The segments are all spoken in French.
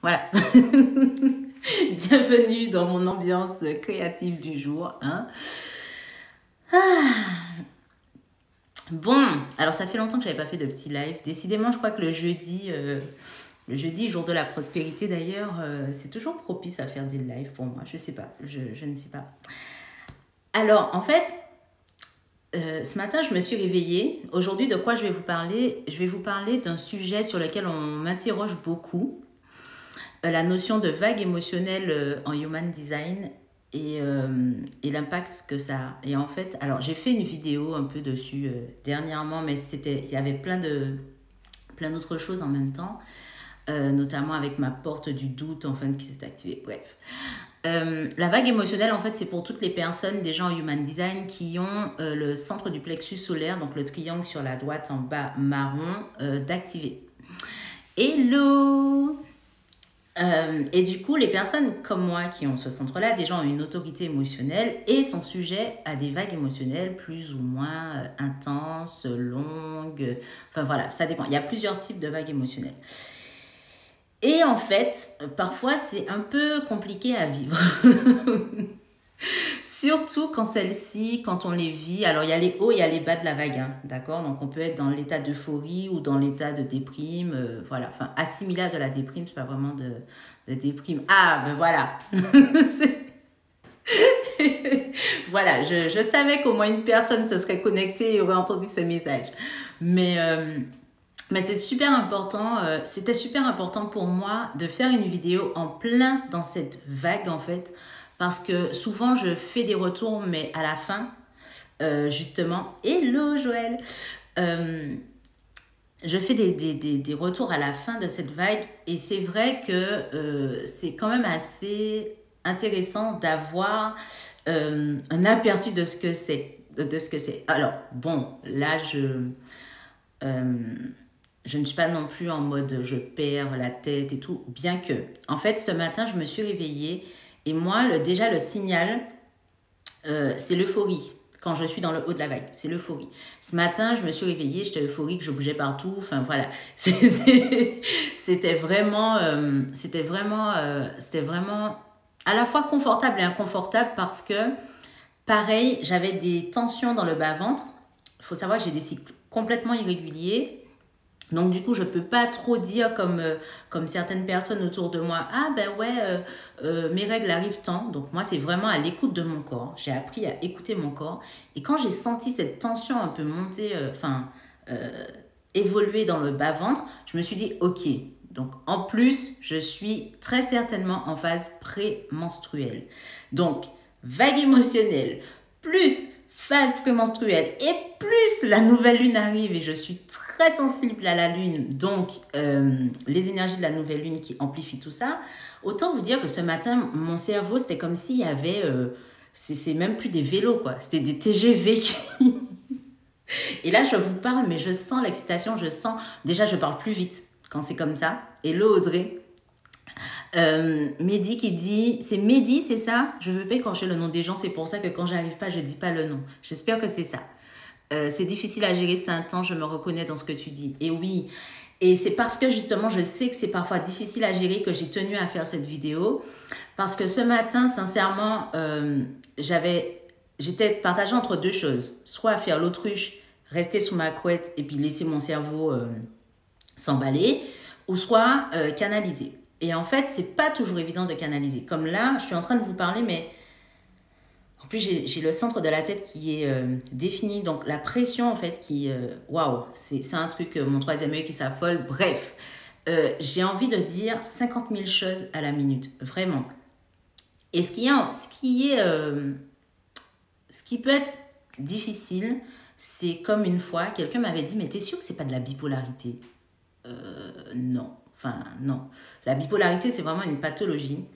Voilà. Bienvenue dans mon ambiance créative du jour, hein. Bon, alors ça fait longtemps que j'avais pas fait de petit live. Décidément, je crois que le jeudi, jour de la prospérité d'ailleurs, c'est toujours propice à faire des lives pour moi. Je sais pas, je ne sais pas. Alors, en fait, ce matin, je me suis réveillée. Aujourd'hui, de quoi je vais vous parler? Je vais vous parler d'un sujet sur lequel on m'interroge beaucoup. La notion de vague émotionnelle en human design et l'impact que ça a. Et en fait, alors j'ai fait une vidéo un peu dessus dernièrement, mais il y avait plein d'autres choses en même temps, notamment avec ma porte du doute enfin qui s'est activée. Bref. La vague émotionnelle, en fait, c'est pour toutes les personnes, des gens en human design, qui ont le centre du plexus solaire, donc le triangle sur la droite en bas marron, d'activer. Hello! Et du coup, les personnes comme moi qui ont ce centre-là, des gens ont une autorité émotionnelle et sont sujets à des vagues émotionnelles plus ou moins intenses, longues. Enfin voilà, ça dépend. Il y a plusieurs types de vagues émotionnelles. Et en fait, parfois, c'est un peu compliqué à vivre. Surtout quand celles-ci, quand on les vit, alors il y a les hauts, il y a les bas de la vague, hein, d'accord? Donc on peut être dans l'état d'euphorie ou dans l'état de déprime, voilà. Enfin, assimilable de la déprime, c'est pas vraiment de déprime. Ah, ben voilà. Voilà, je savais qu'au moins une personne se serait connectée et aurait entendu ce message. Mais c'est super important, c'était super important pour moi de faire une vidéo en plein dans cette vague en fait, parce que souvent je fais des retours, mais à la fin, justement, hello Joël, euh, je fais des retours à la fin de cette vague et c'est vrai que c'est quand même assez intéressant d'avoir un aperçu de ce que c'est. De ce que c'est. Alors, bon, là, euh, je ne suis pas non plus en mode je perds la tête et tout, bien que. En fait, ce matin, je me suis réveillée et moi, déjà, le signal, c'est l'euphorie. Quand je suis dans le haut de la vague, c'est l'euphorie. Ce matin, je me suis réveillée, j'étais euphorique, je bougeais partout. Enfin voilà, c'était vraiment, c'était vraiment à la fois confortable et inconfortable parce que, pareil, j'avais des tensions dans le bas-ventre. Il faut savoir que j'ai des cycles complètement irréguliers. Donc du coup, je peux pas trop dire comme certaines personnes autour de moi, ah ben ouais, mes règles arrivent tant. Donc moi, c'est vraiment à l'écoute de mon corps. J'ai appris à écouter mon corps. Et quand j'ai senti cette tension un peu monter, évoluer dans le bas-ventre, je me suis dit, ok. Donc en plus, je suis très certainement en phase prémenstruelle. Donc, vague émotionnelle, plus phase prémenstruelle et plus la nouvelle lune arrive et je suis très sensible à la lune, donc les énergies de la nouvelle lune qui amplifient tout ça, autant vous dire que ce matin, mon cerveau, c'était comme s'il y avait, c'est même plus des vélos, quoi, c'était des TGV qui... Et là, je vous parle, mais je sens l'excitation, je sens... Déjà, je parle plus vite quand c'est comme ça. Hello Audrey. Mehdi qui dit, c'est Mehdi, c'est ça? Je veux pas écorcher le nom des gens, c'est pour ça que quand j'arrive pas, je dis pas le nom. J'espère que c'est ça. C'est difficile à gérer, c'est un temps, je me reconnais dans ce que tu dis. Et oui, et c'est parce que justement, je sais que c'est parfois difficile à gérer que j'ai tenu à faire cette vidéo. Parce que ce matin, sincèrement, j'étais partagée entre deux choses. Soit à faire l'autruche, rester sous ma couette et puis laisser mon cerveau s'emballer, ou soit canaliser. Et en fait, c'est pas toujours évident de canaliser. Comme là, je suis en train de vous parler, mais en plus, j'ai le centre de la tête qui est défini. Donc, la pression, en fait, waouh, c'est un truc, mon troisième œil qui s'affole. Bref, j'ai envie de dire 50 000 choses à la minute. Vraiment. Et ce qui peut être difficile, c'est comme une fois, quelqu'un m'avait dit, mais t'es sûr que c'est pas de la bipolarité? Non. Enfin, non. La bipolarité, c'est vraiment une pathologie.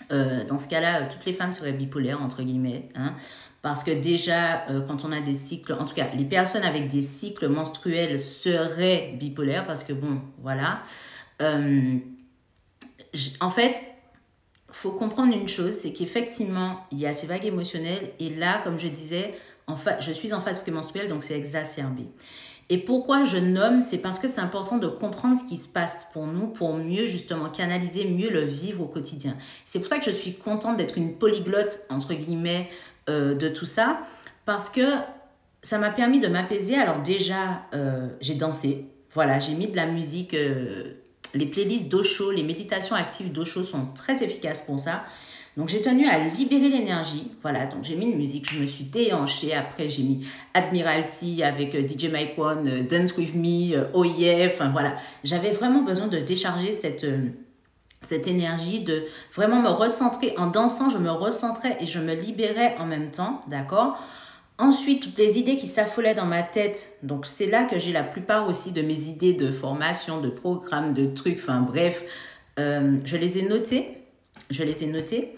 Dans ce cas-là, toutes les femmes seraient bipolaires, entre guillemets. Hein, parce que déjà, quand on a des cycles... En tout cas, les personnes avec des cycles menstruels seraient bipolaires. Parce que, bon, voilà. En fait, il faut comprendre une chose, c'est qu'effectivement, il y a ces vagues émotionnelles. Et là, comme je disais, je suis en phase prémenstruelle, donc c'est exacerbé. Et pourquoi je nomme, c'est parce que c'est important de comprendre ce qui se passe pour nous, pour mieux justement canaliser, mieux le vivre au quotidien. C'est pour ça que je suis contente d'être une polyglotte, entre guillemets, de tout ça, parce que ça m'a permis de m'apaiser. Alors déjà, j'ai dansé, voilà, j'ai mis de la musique, les playlists d'Osho, les méditations actives d'Osho sont très efficaces pour ça. Donc, j'ai tenu à libérer l'énergie. Voilà, donc j'ai mis une musique, je me suis déhanchée. Après, j'ai mis Admiralty avec DJ Mike One, Dance With Me, Oh Yeah. Enfin, voilà. J'avais vraiment besoin de décharger cette énergie, de vraiment me recentrer. En dansant, je me recentrais et je me libérais en même temps, d'accord? Ensuite, toutes les idées qui s'affolaient dans ma tête. Donc, c'est là que j'ai la plupart aussi de mes idées de formation, de programmes, de trucs. Enfin, bref, je les ai notées. Je les ai notées.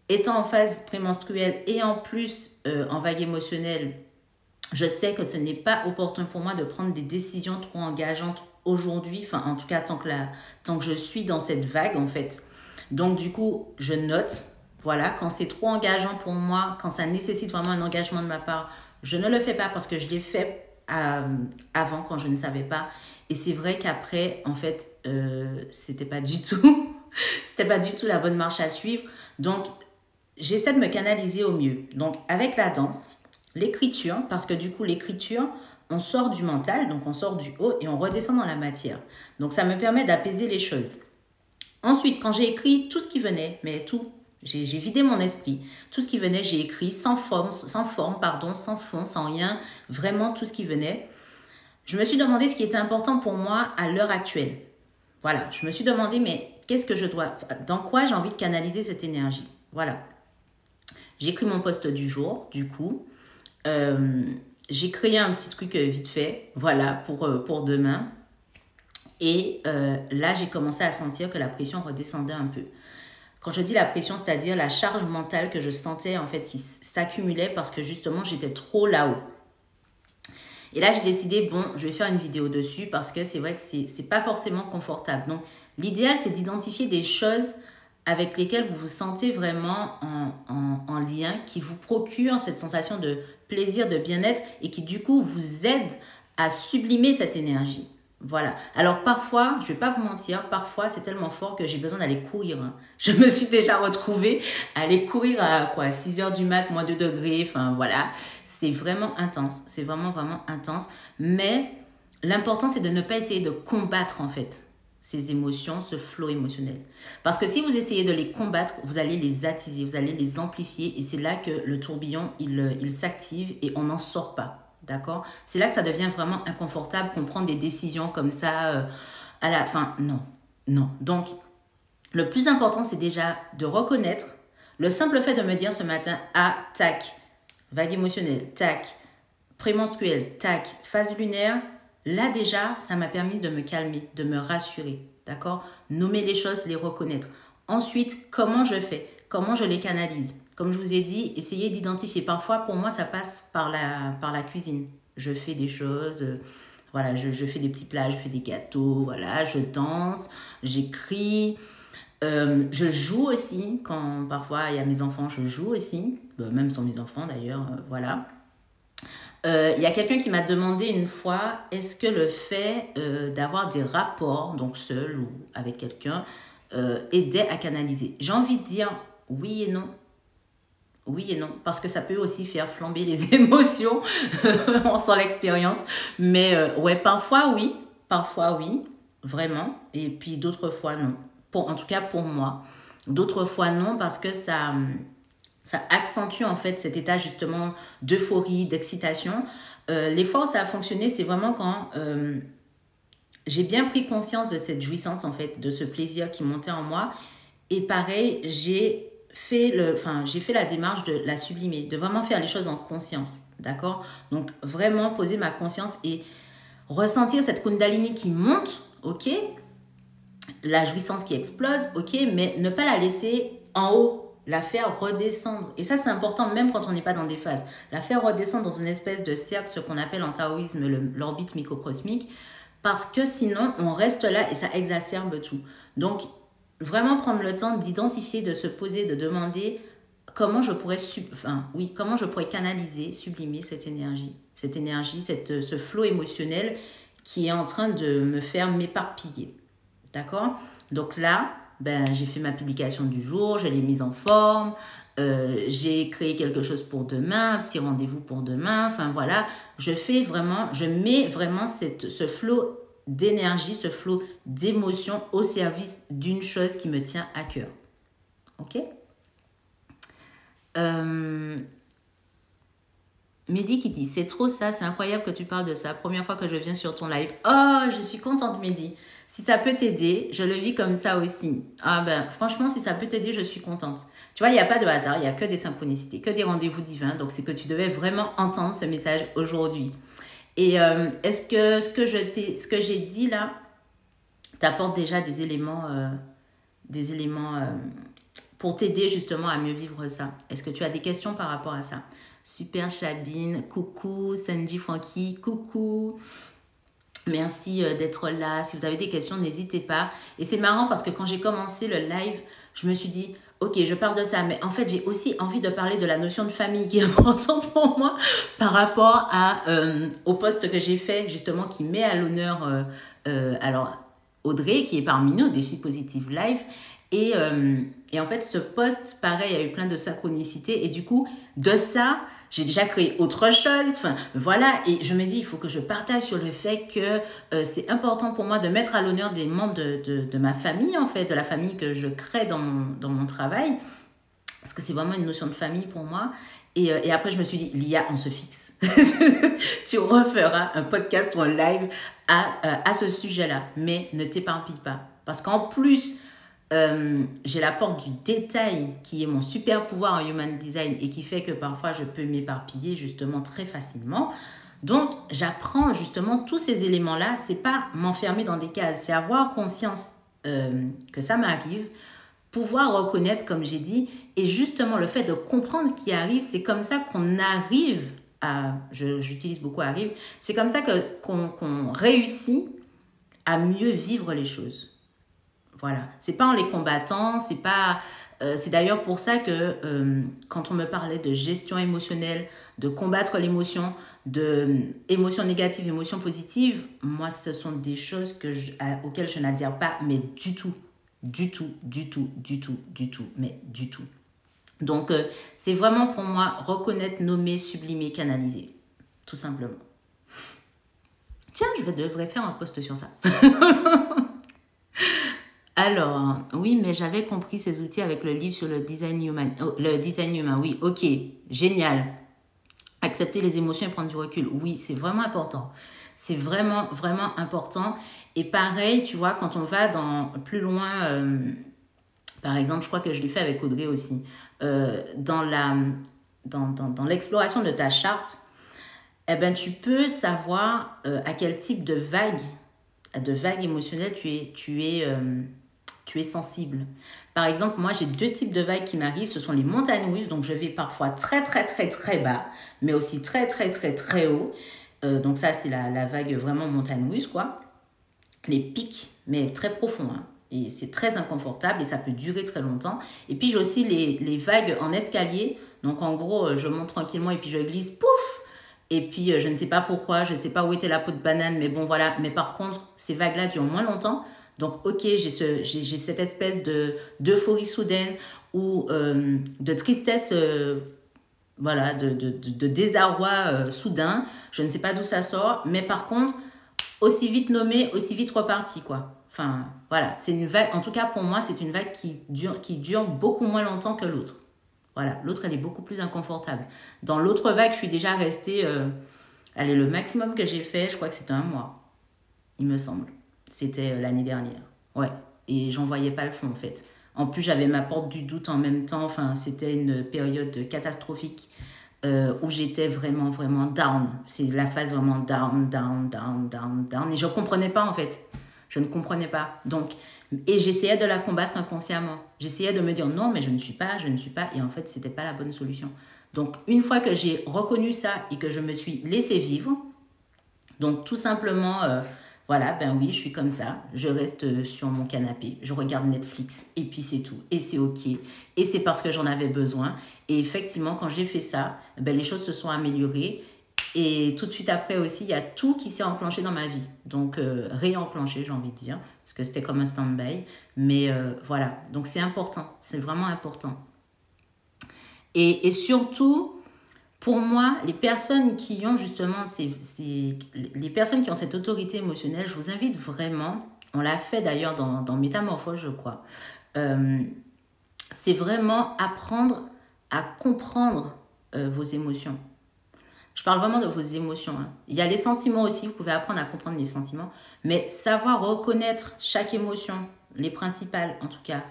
Étant en phase prémenstruelle et en plus en vague émotionnelle, je sais que ce n'est pas opportun pour moi de prendre des décisions trop engageantes aujourd'hui. Enfin, en tout cas, tant que je suis dans cette vague, en fait. Donc, du coup, je note. Voilà, quand c'est trop engageant pour moi, quand ça nécessite vraiment un engagement de ma part, je ne le fais pas parce que je l'ai fait avant quand je ne savais pas. Et c'est vrai qu'après, en fait, c'était pas du tout... C'était pas du tout la bonne marche à suivre. Donc, j'essaie de me canaliser au mieux. Donc, avec la danse, l'écriture, parce que du coup, l'écriture, on sort du mental, donc on sort du haut et on redescend dans la matière. Donc, ça me permet d'apaiser les choses. Ensuite, quand j'ai écrit tout ce qui venait, mais tout, j'ai vidé mon esprit. Tout ce qui venait, j'ai écrit sans forme, sans fond, sans rien, vraiment tout ce qui venait. Je me suis demandé ce qui était important pour moi à l'heure actuelle. Voilà, je me suis demandé, mais qu'est-ce que je dois, dans quoi j'ai envie de canaliser cette énergie? Voilà. J'ai écrit mon post du jour, du coup. J'ai créé un petit truc vite fait, voilà, pour demain. Et là, j'ai commencé à sentir que la pression redescendait un peu. Quand je dis la pression, c'est-à-dire la charge mentale que je sentais, en fait, qui s'accumulait parce que justement, j'étais trop là-haut. Et là, j'ai décidé, bon, je vais faire une vidéo dessus parce que c'est vrai que c'est pas forcément confortable. Donc, l'idéal, c'est d'identifier des choses avec lesquelles vous vous sentez vraiment en lien, qui vous procurent cette sensation de plaisir, de bien-être et qui, du coup, vous aident à sublimer cette énergie. Voilà. Alors, parfois, je vais pas vous mentir, parfois, c'est tellement fort que j'ai besoin d'aller courir. Je me suis déjà retrouvée à aller courir à quoi, 6 heures du mat, moins 2 degrés, enfin, voilà. C'est vraiment intense. C'est vraiment, vraiment intense. Mais l'important, c'est de ne pas essayer de combattre, en fait, ces émotions, ce flot émotionnel. Parce que si vous essayez de les combattre, vous allez les attiser, vous allez les amplifier. Et c'est là que le tourbillon, il s'active et on n'en sort pas. D'accord? C'est là que ça devient vraiment inconfortable qu'on prend des décisions comme ça à la fin. Non, non. Donc, le plus important, c'est déjà de reconnaître le simple fait de me dire ce matin, ah, tac, vague émotionnelle, tac, prémenstruelle, tac, phase lunaire. Là déjà, ça m'a permis de me calmer, de me rassurer. D'accord? Nommer les choses, les reconnaître. Ensuite, comment je fais? Comment je les canalise? Comme je vous ai dit, essayez d'identifier. Parfois, pour moi, ça passe par la cuisine. Je fais des choses, voilà, je fais des petits plats, je fais des gâteaux, voilà, je danse, j'écris. Je joue aussi, quand parfois il y a mes enfants, je joue aussi, même sans mes enfants d'ailleurs, voilà. Il y a quelqu'un qui m'a demandé une fois, est-ce que le fait d'avoir des rapports, donc seul ou avec quelqu'un, aidait à canaliser? J'ai envie de dire oui et non. Oui et non, parce que ça peut aussi faire flamber les émotions, on sent l'expérience. Mais ouais, parfois oui, vraiment. Et puis d'autres fois non. En tout cas pour moi. D'autres fois non, parce que ça accentue en fait cet état justement d'euphorie, d'excitation. Les fois où ça a fonctionné, c'est vraiment quand j'ai bien pris conscience de cette jouissance en fait, de ce plaisir qui montait en moi. Et pareil, j'ai fait la démarche de la sublimer, de vraiment faire les choses en conscience, d'accord? Donc, vraiment poser ma conscience et ressentir cette kundalini qui monte, ok? La jouissance qui explose, ok? Mais ne pas la laisser en haut, la faire redescendre. Et ça, c'est important même quand on n'est pas dans des phases. La faire redescendre dans une espèce de cercle, ce qu'on appelle en taoïsme l'orbite microcosmique, parce que sinon, on reste là et ça exacerbe tout. Donc, vraiment prendre le temps d'identifier, de se poser, de demander comment je pourrais canaliser, sublimer cette énergie. cette énergie, ce flot émotionnel qui est en train de me faire m'éparpiller. D'accord? Donc là, ben, j'ai fait ma publication du jour, je l'ai mise en forme, j'ai créé quelque chose pour demain, un petit rendez-vous pour demain, enfin voilà, je mets vraiment ce flot d'énergie, ce flot d'émotion au service d'une chose qui me tient à cœur. Ok? Mehdi qui dit, c'est trop ça, c'est incroyable que tu parles de ça. Première fois que je viens sur ton live. Oh, je suis contente, Mehdi. Si ça peut t'aider, je le vis comme ça aussi. Ah ben, franchement, si ça peut t'aider, je suis contente. Tu vois, il n'y a pas de hasard, il n'y a que des synchronicités, que des rendez-vous divins. Donc, c'est que tu devais vraiment entendre ce message aujourd'hui. Et est-ce que ce que j'ai dit là t'apporte déjà des éléments pour t'aider justement à mieux vivre ça? Est-ce que tu as des questions par rapport à ça? Super Chabine, coucou, Sanji Frankie, coucou. Merci d'être là. Si vous avez des questions, n'hésitez pas. Et c'est marrant parce que quand j'ai commencé le live, je me suis dit, ok, je parle de ça. Mais en fait, j'ai aussi envie de parler de la notion de famille qui est importante pour moi par rapport au post que j'ai fait, justement, qui met à l'honneur alors Audrey, qui est parmi nous, Défi Positive Live. Et en fait, ce post, pareil, il y a eu plein de synchronicité. Et du coup, de ça, j'ai déjà créé autre chose. Enfin, voilà. Et je me dis, il faut que je partage sur le fait que c'est important pour moi de mettre à l'honneur des membres de ma famille, en fait, de la famille que je crée dans mon travail. Parce que c'est vraiment une notion de famille pour moi. Et après, je me suis dit, Lia, on se fixe. Tu referas un podcast ou un live à ce sujet-là. Mais ne t'éparpille pas. Parce qu'en plus, j'ai l'apport du détail qui est mon super pouvoir en human design et qui fait que parfois je peux m'éparpiller justement très facilement. Donc j'apprends justement tous ces éléments-là. C'est pas m'enfermer dans des cases, c'est avoir conscience que ça m'arrive, pouvoir reconnaître comme j'ai dit, et justement le fait de comprendre ce qui arrive, c'est comme ça qu'on arrive à, j'utilise beaucoup arrive, c'est comme ça qu'on réussit à mieux vivre les choses. Voilà, c'est pas en les combattant, c'est d'ailleurs pour ça que quand on me parlait de gestion émotionnelle, de combattre l'émotion, de émotion négative, émotion positive, moi ce sont des choses auxquelles je n'adhère pas, mais du tout, mais du tout. Donc c'est vraiment pour moi reconnaître, nommer, sublimer, canaliser, tout simplement. Tiens, je devrais faire un post sur ça. Alors, oui, mais j'avais compris ces outils avec le livre sur le design humain. Oh, le design humain, oui, ok, génial. Accepter les émotions et prendre du recul, oui, c'est vraiment important. C'est vraiment, vraiment important. Et pareil, tu vois, quand on va plus loin, par exemple, je crois que je l'ai fait avec Audrey aussi, dans l'exploration de ta charte, eh ben, tu peux savoir à quel type de vague émotionnelle tu es sensible. Par exemple, moi, j'ai 2 types de vagues qui m'arrivent. Ce sont les montagnes russes, donc je vais parfois très, très, très, très bas, mais aussi très, très, très, très haut. Donc ça, c'est la vague vraiment montagne russe, quoi. Les pics, mais très profonds, hein. Et c'est très inconfortable et ça peut durer très longtemps. Et puis, j'ai aussi les vagues en escalier. Donc, en gros, je monte tranquillement et puis je glisse, pouf! Et puis, je ne sais pas pourquoi, je ne sais pas où était la peau de banane, mais bon, voilà. Mais par contre, ces vagues-là durent moins longtemps. Donc, ok, j'ai cette espèce d'euphorie soudaine ou de tristesse, voilà, de désarroi soudain. Je ne sais pas d'où ça sort, mais par contre, aussi vite nommé, aussi vite reparti, quoi. Enfin, voilà, c'est une vague, en tout cas pour moi, c'est une vague qui dure beaucoup moins longtemps que l'autre. Voilà, l'autre, elle est beaucoup plus inconfortable. Dans l'autre vague, je suis déjà restée, allez, le maximum que j'ai fait, je crois que c'était 1 mois, il me semble. C'était l'année dernière. Ouais. Et j'en voyais pas le fond, en fait. En plus, j'avais ma porte du doute en même temps. Enfin, c'était une période catastrophique où j'étais vraiment, vraiment down. C'est la phase vraiment down. Et je ne comprenais pas, en fait. Je ne comprenais pas. Donc, et j'essayais de la combattre inconsciemment. J'essayais de me dire non, mais je ne suis pas. Et en fait, ce n'était pas la bonne solution. Donc, une fois que j'ai reconnu ça et que je me suis laissée vivre, donc tout simplement... voilà, ben oui, je suis comme ça. Je reste sur mon canapé, je regarde Netflix et puis c'est tout. Et c'est ok. Et c'est parce que j'en avais besoin. Et effectivement, quand j'ai fait ça, ben les choses se sont améliorées. Et tout de suite après aussi, il y a tout qui s'est enclenché dans ma vie. Donc, réenclenché, j'ai envie de dire, parce que c'était comme un stand-by. Mais voilà, donc c'est important, c'est vraiment important. Et surtout, pour moi, les personnes qui ont justement les personnes qui ont cette autorité émotionnelle, je vous invite vraiment, on l'a fait d'ailleurs dans Métamorphose, je crois, c'est vraiment apprendre à comprendre vos émotions. Je parle vraiment de vos émotions. Hein. Il y a les sentiments aussi, vous pouvez apprendre à comprendre les sentiments, mais savoir reconnaître chaque émotion, les principales en tout cas,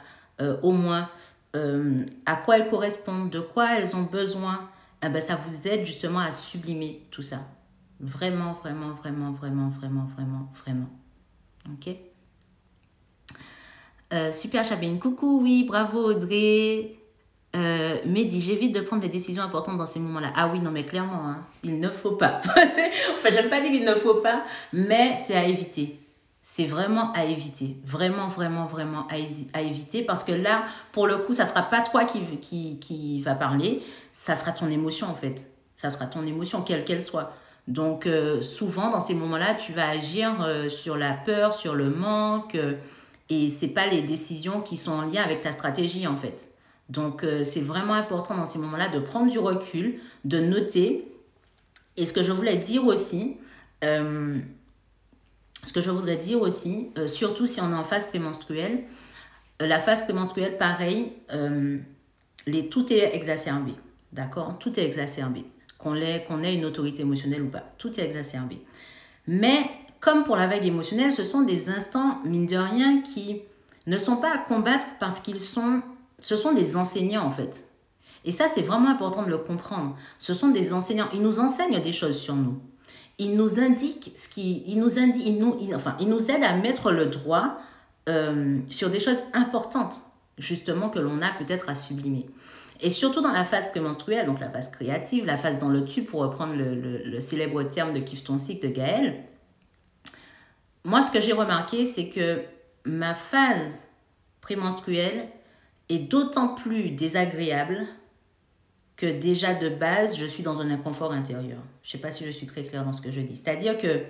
au moins, à quoi elles correspondent, de quoi elles ont besoin, eh ben, ça vous aide justement à sublimer tout ça. Vraiment, vraiment, vraiment, vraiment, vraiment, vraiment, vraiment. Ok. Super Chabine, coucou, oui, bravo Audrey. Mehdi, j'évite de prendre des décisions importantes dans ces moments-là. Ah oui, non, mais clairement, hein, il ne faut pas. Enfin, j'aime pas dire qu'il ne faut pas, mais c'est à éviter. C'est vraiment à éviter. Vraiment, vraiment, vraiment à éviter. Parce que là, pour le coup, ça sera pas toi qui va parler, ça sera ton émotion, en fait. Ça sera ton émotion, quelle qu'elle soit. Donc, souvent, dans ces moments-là, tu vas agir sur la peur, sur le manque, et c'est pas les décisions qui sont en lien avec ta stratégie, en fait. Donc, c'est vraiment important dans ces moments-là de prendre du recul, de noter. Et ce que je voulais dire aussi, surtout si on est en phase prémenstruelle, la phase prémenstruelle, pareil, tout est exacerbé. D'accord? Tout est exacerbé. Qu'on ait une autorité émotionnelle ou pas. Tout est exacerbé. Mais, comme pour la vague émotionnelle, ce sont des instants, mine de rien, qui ne sont pas à combattre parce ce sont des enseignants, en fait. Et ça, c'est vraiment important de le comprendre. Ce sont des enseignants. Ils nous enseignent des choses sur nous. Ils nous indiquent ils nous aident à mettre le doigt sur des choses importantes, justement, que l'on a peut-être à sublimer. Et surtout dans la phase prémenstruelle, donc la phase créative, la phase dans le tube, pour reprendre le célèbre terme de Kiffe ton cycle de Gaël. Moi, ce que j'ai remarqué, c'est que ma phase prémenstruelle est d'autant plus désagréable que déjà de base, je suis dans un inconfort intérieur. Je ne sais pas si je suis très claire dans ce que je dis. C'est-à-dire que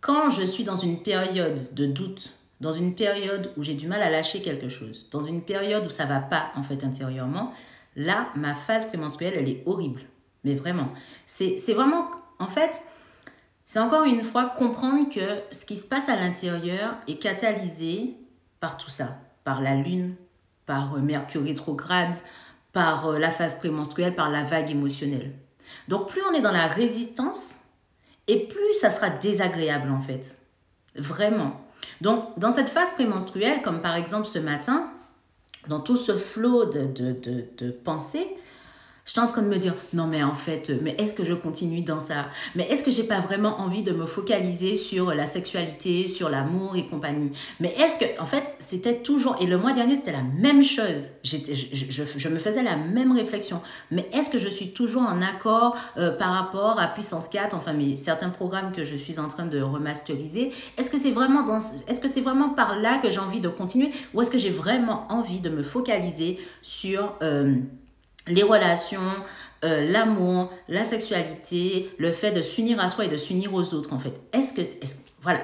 quand je suis dans une période de doute, dans une période où j'ai du mal à lâcher quelque chose, dans une période où ça ne va pas en fait intérieurement, là, ma phase prémenstruelle, elle est horrible. Mais vraiment. C'est vraiment, en fait, c'est encore une fois comprendre que ce qui se passe à l'intérieur est catalysé par tout ça, par la Lune, par Mercure rétrograde, par la phase prémenstruelle, par la vague émotionnelle. Donc, plus on est dans la résistance, et plus ça sera désagréable, en fait. Vraiment. Donc, dans cette phase prémenstruelle, comme par exemple ce matin, dans tout ce flot de pensées, j'étais en train de me dire, non mais en fait, mais est-ce que je continue dans ça? Mais est-ce que j'ai pas vraiment envie de me focaliser sur la sexualité, sur l'amour et compagnie? Mais est-ce que, en fait, c'était toujours, et le mois dernier, c'était la même chose. Je me faisais la même réflexion. Mais est-ce que je suis toujours en accord par rapport à Puissance 4, enfin, certains programmes que je suis en train de remasteriser? Est-ce que c'est vraiment par là que j'ai envie de continuer? Ou est-ce que j'ai vraiment envie de me focaliser sur les relations, l'amour, la sexualité, le fait de s'unir à soi et de s'unir aux autres, en fait. Voilà,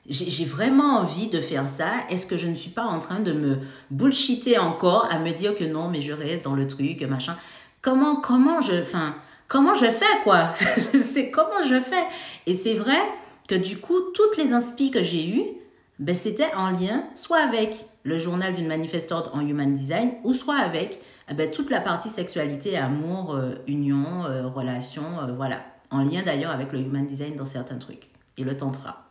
j'ai vraiment envie de faire ça. Est-ce que je ne suis pas en train de me bullshiter encore, à me dire que non, mais je reste dans le truc, machin. Comment je fais, quoi? C'est comment je fais? Et c'est vrai que du coup, toutes les inspi que j'ai eues, ben, c'était en lien soit avec le journal d'une manifestante en Human Design, ou soit avec toute la partie sexualité, amour, union, relation, voilà. En lien d'ailleurs avec le Human Design dans certains trucs. Et le Tantra.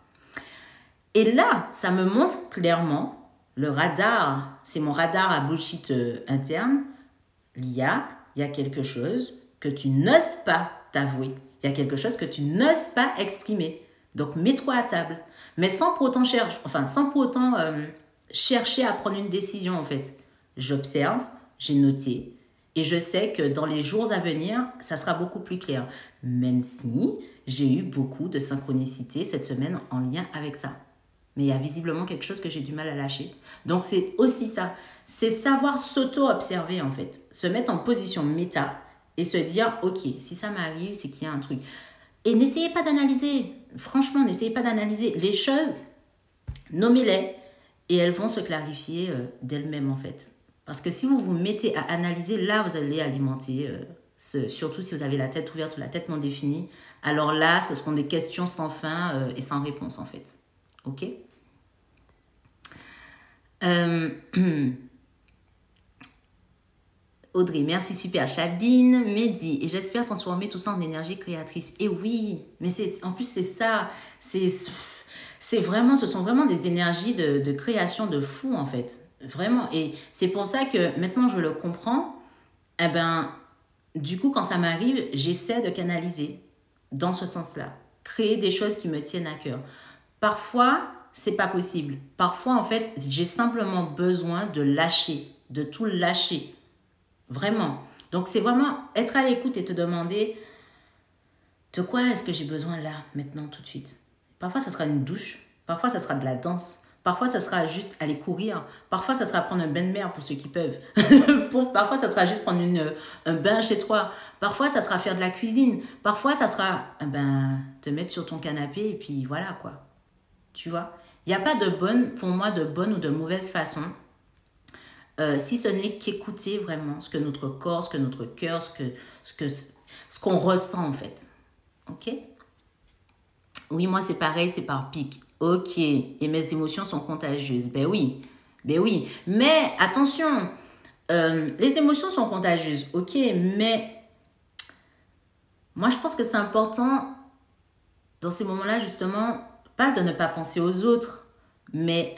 Et là, ça me montre clairement, le radar, c'est mon radar à bullshit interne. Il y a quelque chose que tu n'oses pas t'avouer. Il y a quelque chose que tu n'oses pas exprimer. Donc, mets-toi à table. Mais sans pour autant chercher à prendre une décision, en fait. J'observe, j'ai noté, et je sais que dans les jours à venir, ça sera beaucoup plus clair. Même si j'ai eu beaucoup de synchronicité cette semaine en lien avec ça. Mais il y a visiblement quelque chose que j'ai du mal à lâcher. Donc, c'est aussi ça. C'est savoir s'auto-observer, en fait. Se mettre en position méta et se dire, ok, si ça m'arrive, c'est qu'il y a un truc. Et n'essayez pas d'analyser. Franchement, n'essayez pas d'analyser. Les choses, nommez-les et elles vont se clarifier d'elles-mêmes en fait. Parce que si vous vous mettez à analyser, là, vous allez alimenter, surtout si vous avez la tête ouverte ou la tête non définie. Alors là, ce seront des questions sans fin et sans réponse en fait. Ok. Audrey, merci, super. Chabine, Mehdi, et j'espère transformer tout ça en énergie créatrice. Et oui, mais en plus c'est ça, c'est vraiment, ce sont vraiment des énergies de création de fou en fait, vraiment. Et c'est pour ça que maintenant je le comprends. Eh ben, du coup, quand ça m'arrive, j'essaie de canaliser dans ce sens-là, créer des choses qui me tiennent à cœur. Parfois, c'est pas possible. Parfois, en fait, j'ai simplement besoin de lâcher, de tout lâcher. Vraiment. Donc, c'est vraiment être à l'écoute et te demander de quoi est-ce que j'ai besoin là, maintenant, tout de suite. Parfois, ça sera une douche. Parfois, ça sera de la danse. Parfois, ça sera juste aller courir. Parfois, ça sera prendre un bain de mer pour ceux qui peuvent. Parfois, ça sera juste prendre un bain chez toi. Parfois, ça sera faire de la cuisine. Parfois, ça sera te mettre sur ton canapé et puis voilà quoi. Tu vois? Il n'y a pas de bonne, pour moi, de bonne ou de mauvaise façon. Si ce n'est qu'écouter vraiment ce que notre corps, ce que notre cœur, ce qu'on ressent en fait. Ok? Oui, moi c'est pareil, c'est par pic. Ok, et mes émotions sont contagieuses. Ben oui, ben oui. Mais attention, les émotions sont contagieuses, ok, mais moi je pense que c'est important dans ces moments-là justement, pas de ne pas penser aux autres, mais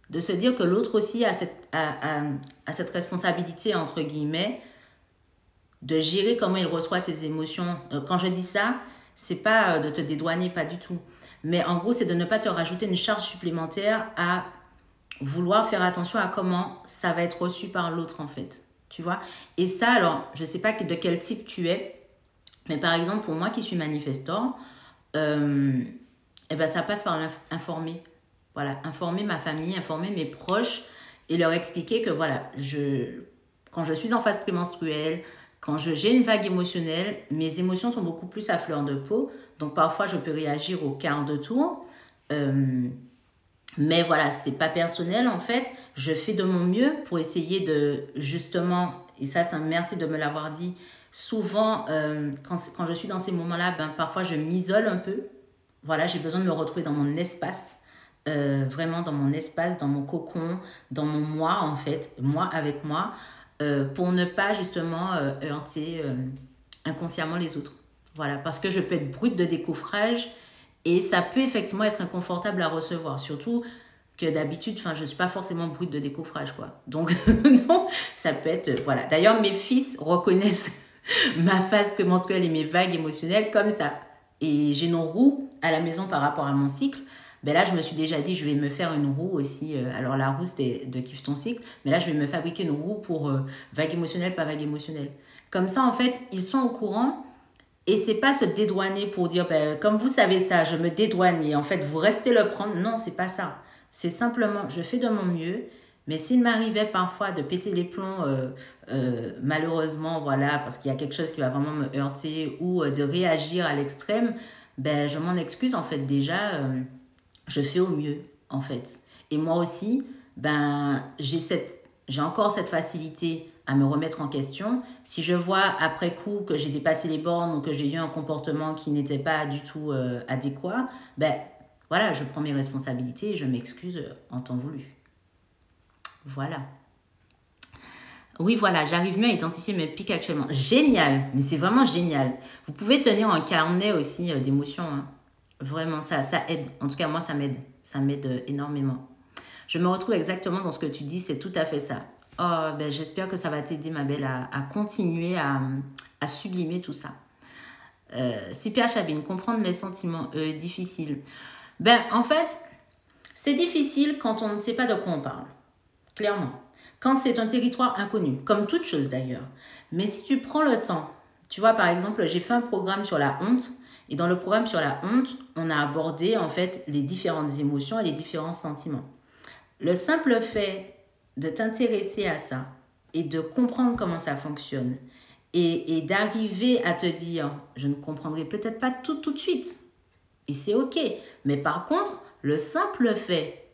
de se dire que l'autre aussi a cette responsabilité, entre guillemets, de gérer comment il reçoit tes émotions. Quand je dis ça, c'est pas de te dédouaner, pas du tout. Mais en gros, c'est de ne pas te rajouter une charge supplémentaire à vouloir faire attention à comment ça va être reçu par l'autre, en fait. Tu vois? Et ça, alors, je sais pas de quel type tu es, mais par exemple, pour moi qui suis manifestant, ça passe par l'informer. Voilà, informer ma famille, informer mes proches et leur expliquer que voilà, quand je suis en phase prémenstruelle, quand j'ai une vague émotionnelle, mes émotions sont beaucoup plus à fleur de peau. Donc parfois, je peux réagir au quart de tour. Mais voilà, c'est pas personnel en fait. Je fais de mon mieux pour essayer de justement, et ça merci de me l'avoir dit, souvent quand je suis dans ces moments-là, parfois je m'isole un peu. Voilà, j'ai besoin de me retrouver dans mon espace. Vraiment dans mon espace, dans mon cocon, dans mon moi en fait, moi avec moi, pour ne pas justement heurter inconsciemment les autres. Voilà, parce que je peux être brute de décoffrage et ça peut effectivement être inconfortable à recevoir, surtout que d'habitude, je ne suis pas forcément brute de décoffrage, quoi. Donc, ça peut être, voilà. D'ailleurs, mes fils reconnaissent ma phase prémenstruelle et mes vagues émotionnelles comme ça. Et j'ai une roue à la maison par rapport à mon cycle. Là, je me suis déjà dit, je vais me faire une roue aussi. Alors, la roue, c'était de Kiffe ton cycle. Mais là, je vais me fabriquer une roue pour vague émotionnelle, pas vague émotionnelle. Comme ça, en fait, ils sont au courant. Et c'est pas se dédouaner pour dire, comme vous savez ça, je me dédouane et en fait, vous restez le prendre. Non, c'est pas ça. C'est simplement, je fais de mon mieux. Mais s'il m'arrivait parfois de péter les plombs, malheureusement, voilà, parce qu'il y a quelque chose qui va vraiment me heurter ou de réagir à l'extrême, je m'en excuse en fait déjà. Je fais au mieux, en fait. Et moi aussi, j'ai encore cette facilité à me remettre en question. Si je vois après coup que j'ai dépassé les bornes ou que j'ai eu un comportement qui n'était pas du tout adéquat, voilà, je prends mes responsabilités et je m'excuse en temps voulu. Voilà. Oui, voilà, j'arrive mieux à identifier mes pics actuellement. Génial, mais c'est vraiment génial. Vous pouvez tenir un carnet aussi d'émotions, hein. Vraiment, ça aide. En tout cas, moi, ça m'aide. Ça m'aide énormément. Je me retrouve exactement dans ce que tu dis. C'est tout à fait ça. Oh, j'espère que ça va t'aider, ma belle, à continuer à sublimer tout ça. Super, Chabine. Comprendre les sentiments difficiles. En fait, c'est difficile quand on ne sait pas de quoi on parle. Clairement. Quand c'est un territoire inconnu. Comme toute chose, d'ailleurs. Mais si tu prends le temps. Tu vois, par exemple, j'ai fait un programme sur la honte. Et dans le programme sur la honte, on a abordé en fait les différentes émotions et les différents sentiments. Le simple fait de t'intéresser à ça et de comprendre comment ça fonctionne et d'arriver à te dire, je ne comprendrai peut-être pas tout de suite. Et c'est OK. Mais par contre, le simple fait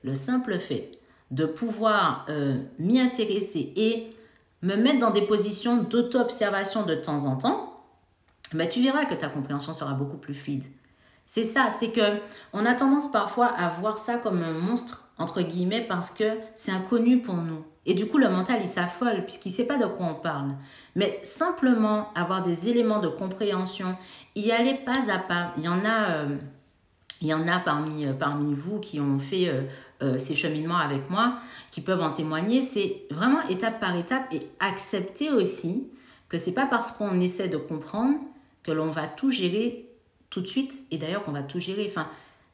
de pouvoir m'y intéresser et me mettre dans des positions d'auto-observation de temps en temps, ben, tu verras que ta compréhension sera beaucoup plus fluide. C'est ça, c'est que on a tendance parfois à voir ça comme un monstre, entre guillemets, parce que c'est inconnu pour nous. Et du coup, le mental, il s'affole puisqu'il ne sait pas de quoi on parle. Mais simplement avoir des éléments de compréhension, y aller pas à pas. Il y en a parmi vous qui ont fait ces cheminements avec moi, qui peuvent en témoigner. C'est vraiment étape par étape et accepter aussi que c'est pas parce qu'on essaie de comprendre que l'on va tout gérer tout de suite et d'ailleurs qu'on va tout gérer. Enfin,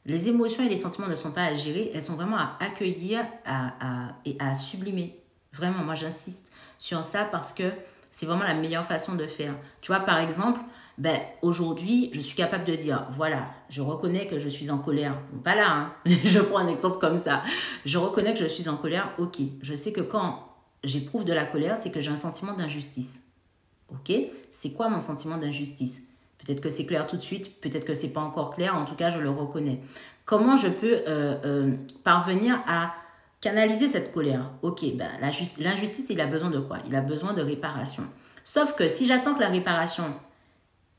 les émotions et les sentiments ne sont pas à gérer, elles sont vraiment à accueillir et à sublimer. Vraiment, moi j'insiste sur ça parce que c'est vraiment la meilleure façon de faire. Tu vois, par exemple, ben, aujourd'hui, je suis capable de dire, voilà, je reconnais que je suis en colère. Pas là, hein. Je prends un exemple comme ça. Je reconnais que je suis en colère, ok. Je sais que quand j'éprouve de la colère, c'est que j'ai un sentiment d'injustice. Ok? C'est quoi mon sentiment d'injustice? Peut-être que c'est clair tout de suite, peut-être que c'est pas encore clair, en tout cas, je le reconnais. Comment je peux parvenir à canaliser cette colère? Ok, ben, l'injustice, il a besoin de quoi? Il a besoin de réparation. Sauf que si j'attends que la réparation,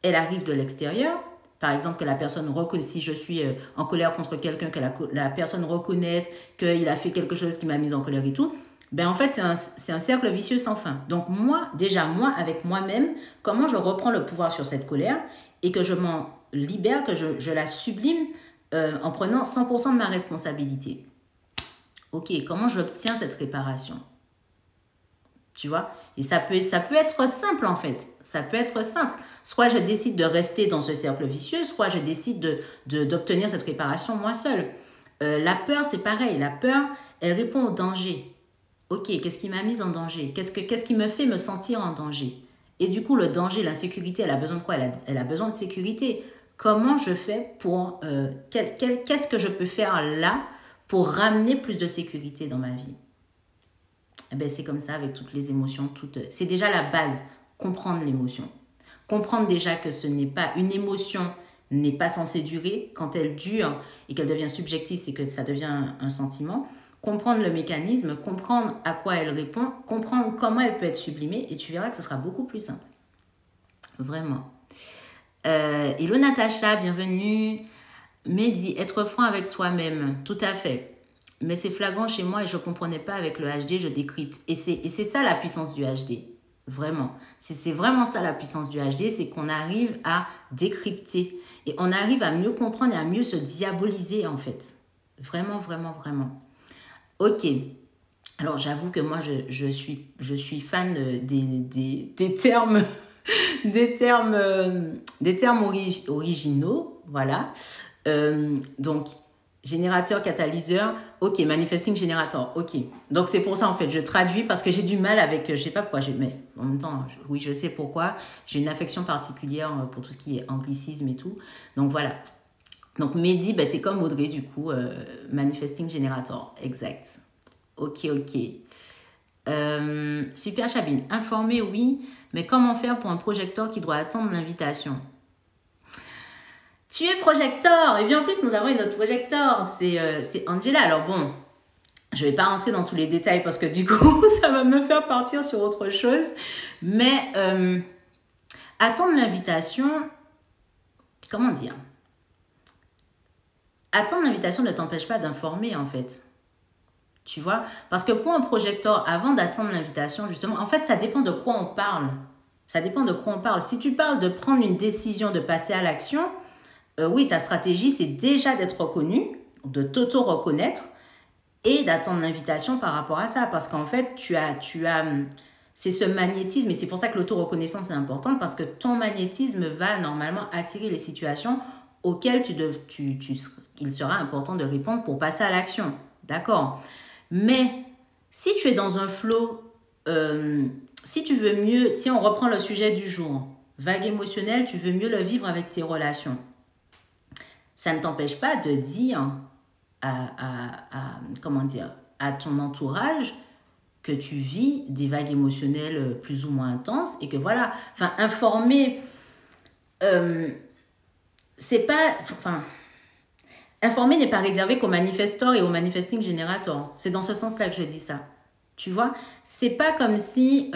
elle arrive de l'extérieur, par exemple que la personne reconnaisse, si je suis en colère contre quelqu'un, que la personne reconnaisse qu'il a fait quelque chose qui m'a mise en colère et tout, ben en fait c'est un cercle vicieux sans fin. Donc moi, avec moi-même, comment je reprends le pouvoir sur cette colère et que je m'en libère, que je la sublime en prenant 100% de ma responsabilité. Ok, comment j'obtiens cette réparation? Tu vois? Et ça peut être simple en fait. Ça peut être simple. Soit je décide de rester dans ce cercle vicieux, soit je décide d'obtenir cette réparation moi seule. La peur, c'est pareil. La peur, elle répond au danger. Ok, qu'est-ce qui m'a mise en danger? Qu'est-ce qui me fait me sentir en danger? Et du coup, le danger, l'insécurité, elle a besoin de quoi? Elle a besoin de sécurité. Comment je fais pour... qu'est-ce que je peux faire là pour ramener plus de sécurité dans ma vie? Eh ben, c'est comme ça avec toutes les émotions. C'est déjà la base, comprendre l'émotion. Comprendre déjà que ce n'est pas une émotion, n'est pas censée durer. Quand elle dure et qu'elle devient subjective, c'est que ça devient un sentiment. Comprendre le mécanisme, comprendre à quoi elle répond, comprendre comment elle peut être sublimée et tu verras que ce sera beaucoup plus simple. Vraiment. Hello Natacha, bienvenue. Mehdi, être franc avec soi-même, tout à fait. Mais c'est flagrant chez moi et je ne comprenais pas avec le HD, je décrypte. Et c'est ça la puissance du HD, vraiment. C'est vraiment ça la puissance du HD, c'est qu'on arrive à décrypter. Et on arrive à mieux comprendre et à mieux se diaboliser en fait. Vraiment, vraiment, vraiment. Ok. Alors j'avoue que moi je suis fan des termes, des termes originaux, voilà. Donc, générateur, catalyseur, ok, manifesting generator, ok. Donc, c'est pour ça, en fait, je traduis parce que j'ai du mal avec, je sais pas pourquoi, mais en même temps, oui, je sais pourquoi. J'ai une affection particulière pour tout ce qui est anglicisme et tout. Donc, voilà. Donc, Mehdi, bah, t'es comme Audrey, du coup, manifesting generator, exact. Ok, ok. Super Chabine, informé, oui, mais comment faire pour un projecteur qui doit attendre l'invitation? Tu es projecteur. Et bien en plus, nous avons une autre projecteur. C'est Angela. Alors bon, je ne vais pas rentrer dans tous les détails parce que du coup, ça va me faire partir sur autre chose. Mais attendre l'invitation, comment dire? Attendre l'invitation ne t'empêche pas d'informer en fait. Tu vois? Parce que pour un projecteur, avant d'attendre l'invitation, justement, en fait, ça dépend de quoi on parle. Ça dépend de quoi on parle. Si tu parles de prendre une décision, de passer à l'action... oui, ta stratégie, c'est déjà d'être reconnu, de t'auto-reconnaître et d'attendre l'invitation par rapport à ça. Parce qu'en fait, c'est ce magnétisme et c'est pour ça que l'auto-reconnaissance est importante parce que ton magnétisme va normalement attirer les situations auxquelles il sera important de répondre pour passer à l'action. D'accord? Mais si tu es dans un flow, si tu veux mieux, si on reprend le sujet du jour, vague émotionnelle, tu veux mieux le vivre avec tes relations. Ça ne t'empêche pas de dire comment dire, à ton entourage, que tu vis des vagues émotionnelles plus ou moins intenses et que voilà, enfin, informer, c'est pas, enfin, informer n'est pas réservé qu'aux manifestors et aux manifesting generators. C'est dans ce sens-là que je dis ça. Tu vois, c'est pas comme si,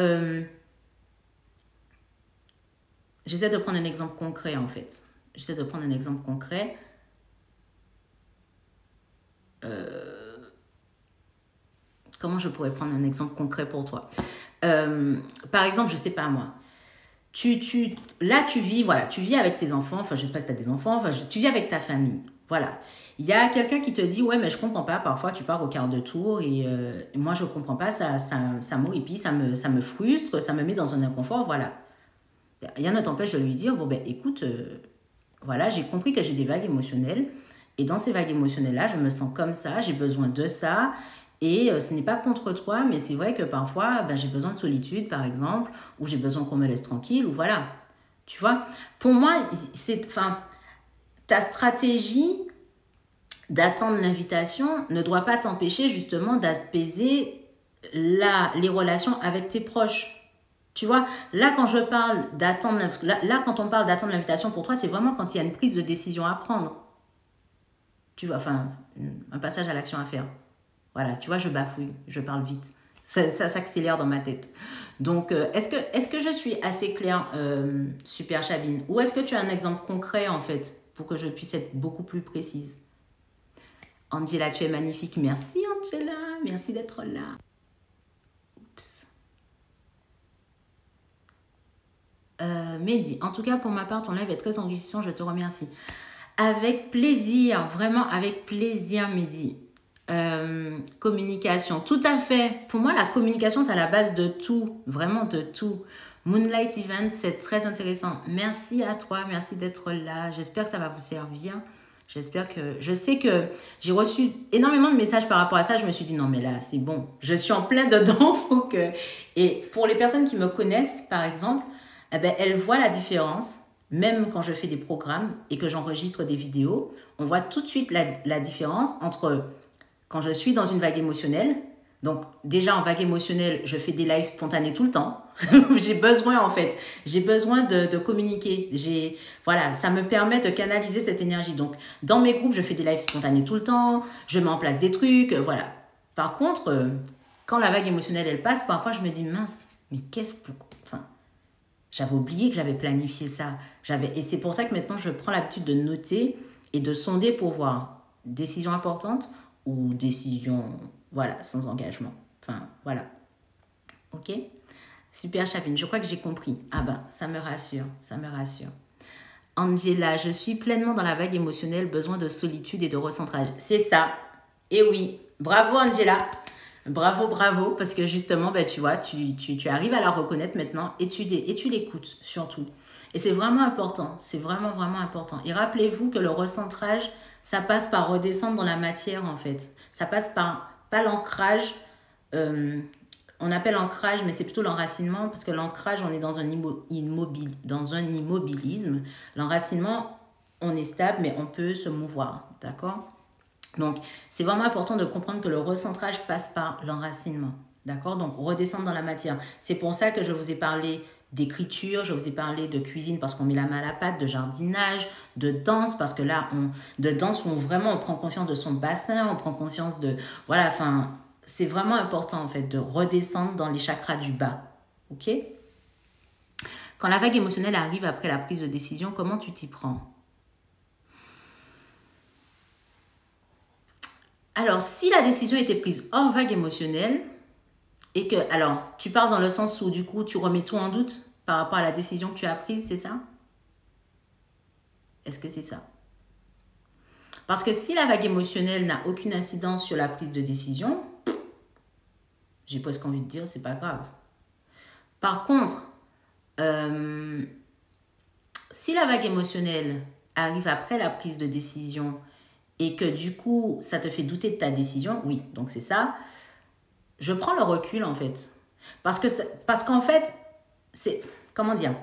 j'essaie de prendre un exemple concret en fait. J'essaie de prendre un exemple concret. Comment je pourrais prendre un exemple concret pour toi? Par exemple, je sais pas moi. Là, tu vis, voilà, tu vis avec tes enfants. Enfin, je sais pas si tu as des enfants. Enfin, tu vis avec ta famille. Voilà. Il y a quelqu'un qui te dit, ouais, mais je comprends pas. Parfois, tu pars au quart de tour et moi, je comprends pas. Ça m'horripile, ça me frustre, ça me met dans un inconfort. Voilà. Rien ne t'empêche de lui dire, bon, ben, écoute, voilà, j'ai compris que j'ai des vagues émotionnelles. Et dans ces vagues émotionnelles-là, je me sens comme ça, j'ai besoin de ça. Et ce n'est pas contre toi, mais c'est vrai que parfois, ben, j'ai besoin de solitude, par exemple, ou j'ai besoin qu'on me laisse tranquille, ou voilà. Tu vois, pour moi, enfin, ta stratégie d'attendre l'invitation ne doit pas t'empêcher justement d'apaiser les relations avec tes proches. Tu vois, là, quand je parle d'attendre, là, quand on parle d'attendre l'invitation pour toi, c'est vraiment quand il y a une prise de décision à prendre. Tu vois, enfin, un passage à l'action à faire. Voilà, tu vois, je bafouille, je parle vite. Ça s'accélère dans ma tête. Donc, est-ce que je suis assez claire, Super Chabine? Ou est-ce que tu as un exemple concret, en fait, pour que je puisse être beaucoup plus précise? Angela, tu es magnifique. Merci, Angela. Merci d'être là. Oups. Mehdi, en tout cas, pour ma part, ton live est très enrichissant. Je te remercie. Avec plaisir, vraiment avec plaisir, Mehdi. Communication, tout à fait. Pour moi, la communication, c'est à la base de tout, vraiment de tout. Moonlight Event, c'est très intéressant. Merci à toi, merci d'être là. J'espère que ça va vous servir. J'espère que... Je sais que j'ai reçu énormément de messages par rapport à ça. Je me suis dit, non, mais là, c'est bon. Je suis en plein dedans. Faut que... Et pour les personnes qui me connaissent, par exemple, eh ben, elles voient la différence. Même quand je fais des programmes et que j'enregistre des vidéos, on voit tout de suite la différence entre... Quand je suis dans une vague émotionnelle, donc déjà en vague émotionnelle, je fais des lives spontanés tout le temps. J'ai besoin en fait, j'ai besoin de communiquer. Voilà, ça me permet de canaliser cette énergie. Donc dans mes groupes, je fais des lives spontanés tout le temps, je mets en place des trucs, voilà. Par contre, quand la vague émotionnelle elle passe, parfois je me dis mince, mais qu'est-ce pour... Enfin, j'avais oublié que j'avais planifié ça. Et c'est pour ça que maintenant je prends l'habitude de noter et de sonder pour voir décision importante ou décision, voilà, sans engagement. Enfin, voilà. Ok? Super, Chapine. Je crois que j'ai compris. Ah ben, ça me rassure. Ça me rassure. Angela, je suis pleinement dans la vague émotionnelle, besoin de solitude et de recentrage. C'est ça. Et oui. Bravo, Angela. Bravo, bravo. Parce que justement, ben, tu vois, tu arrives à la reconnaître maintenant et tu l'écoutes, surtout. Et c'est vraiment important. C'est vraiment, vraiment important. Et rappelez-vous que le recentrage, ça passe par redescendre dans la matière, en fait. Ça passe par, pas l'ancrage, on appelle ancrage, mais c'est plutôt l'enracinement, parce que l'ancrage, on est dans un immobilisme. L'enracinement, on est stable, mais on peut se mouvoir, d'accord? Donc, c'est vraiment important de comprendre que le recentrage passe par l'enracinement, d'accord? Donc, redescendre dans la matière. C'est pour ça que je vous ai parlé d'écriture, je vous ai parlé de cuisine parce qu'on met la main à la pâte, de jardinage, de danse parce que là, de danse où vraiment on prend conscience de son bassin, on prend conscience de... Voilà, enfin, c'est vraiment important en fait de redescendre dans les chakras du bas, ok? Quand la vague émotionnelle arrive après la prise de décision, comment tu t'y prends? Alors, si la décision était prise hors vague émotionnelle, et que, alors, tu pars dans le sens où, du coup, tu remets tout en doute par rapport à la décision que tu as prise, c'est ça? Est-ce que c'est ça? Parce que si la vague émotionnelle n'a aucune incidence sur la prise de décision, j'ai presque envie de dire, c'est pas grave. Par contre, si la vague émotionnelle arrive après la prise de décision et que, du coup, ça te fait douter de ta décision, oui, donc c'est ça. Je prends le recul, en fait. Parce qu'en fait, c'est... Comment dire?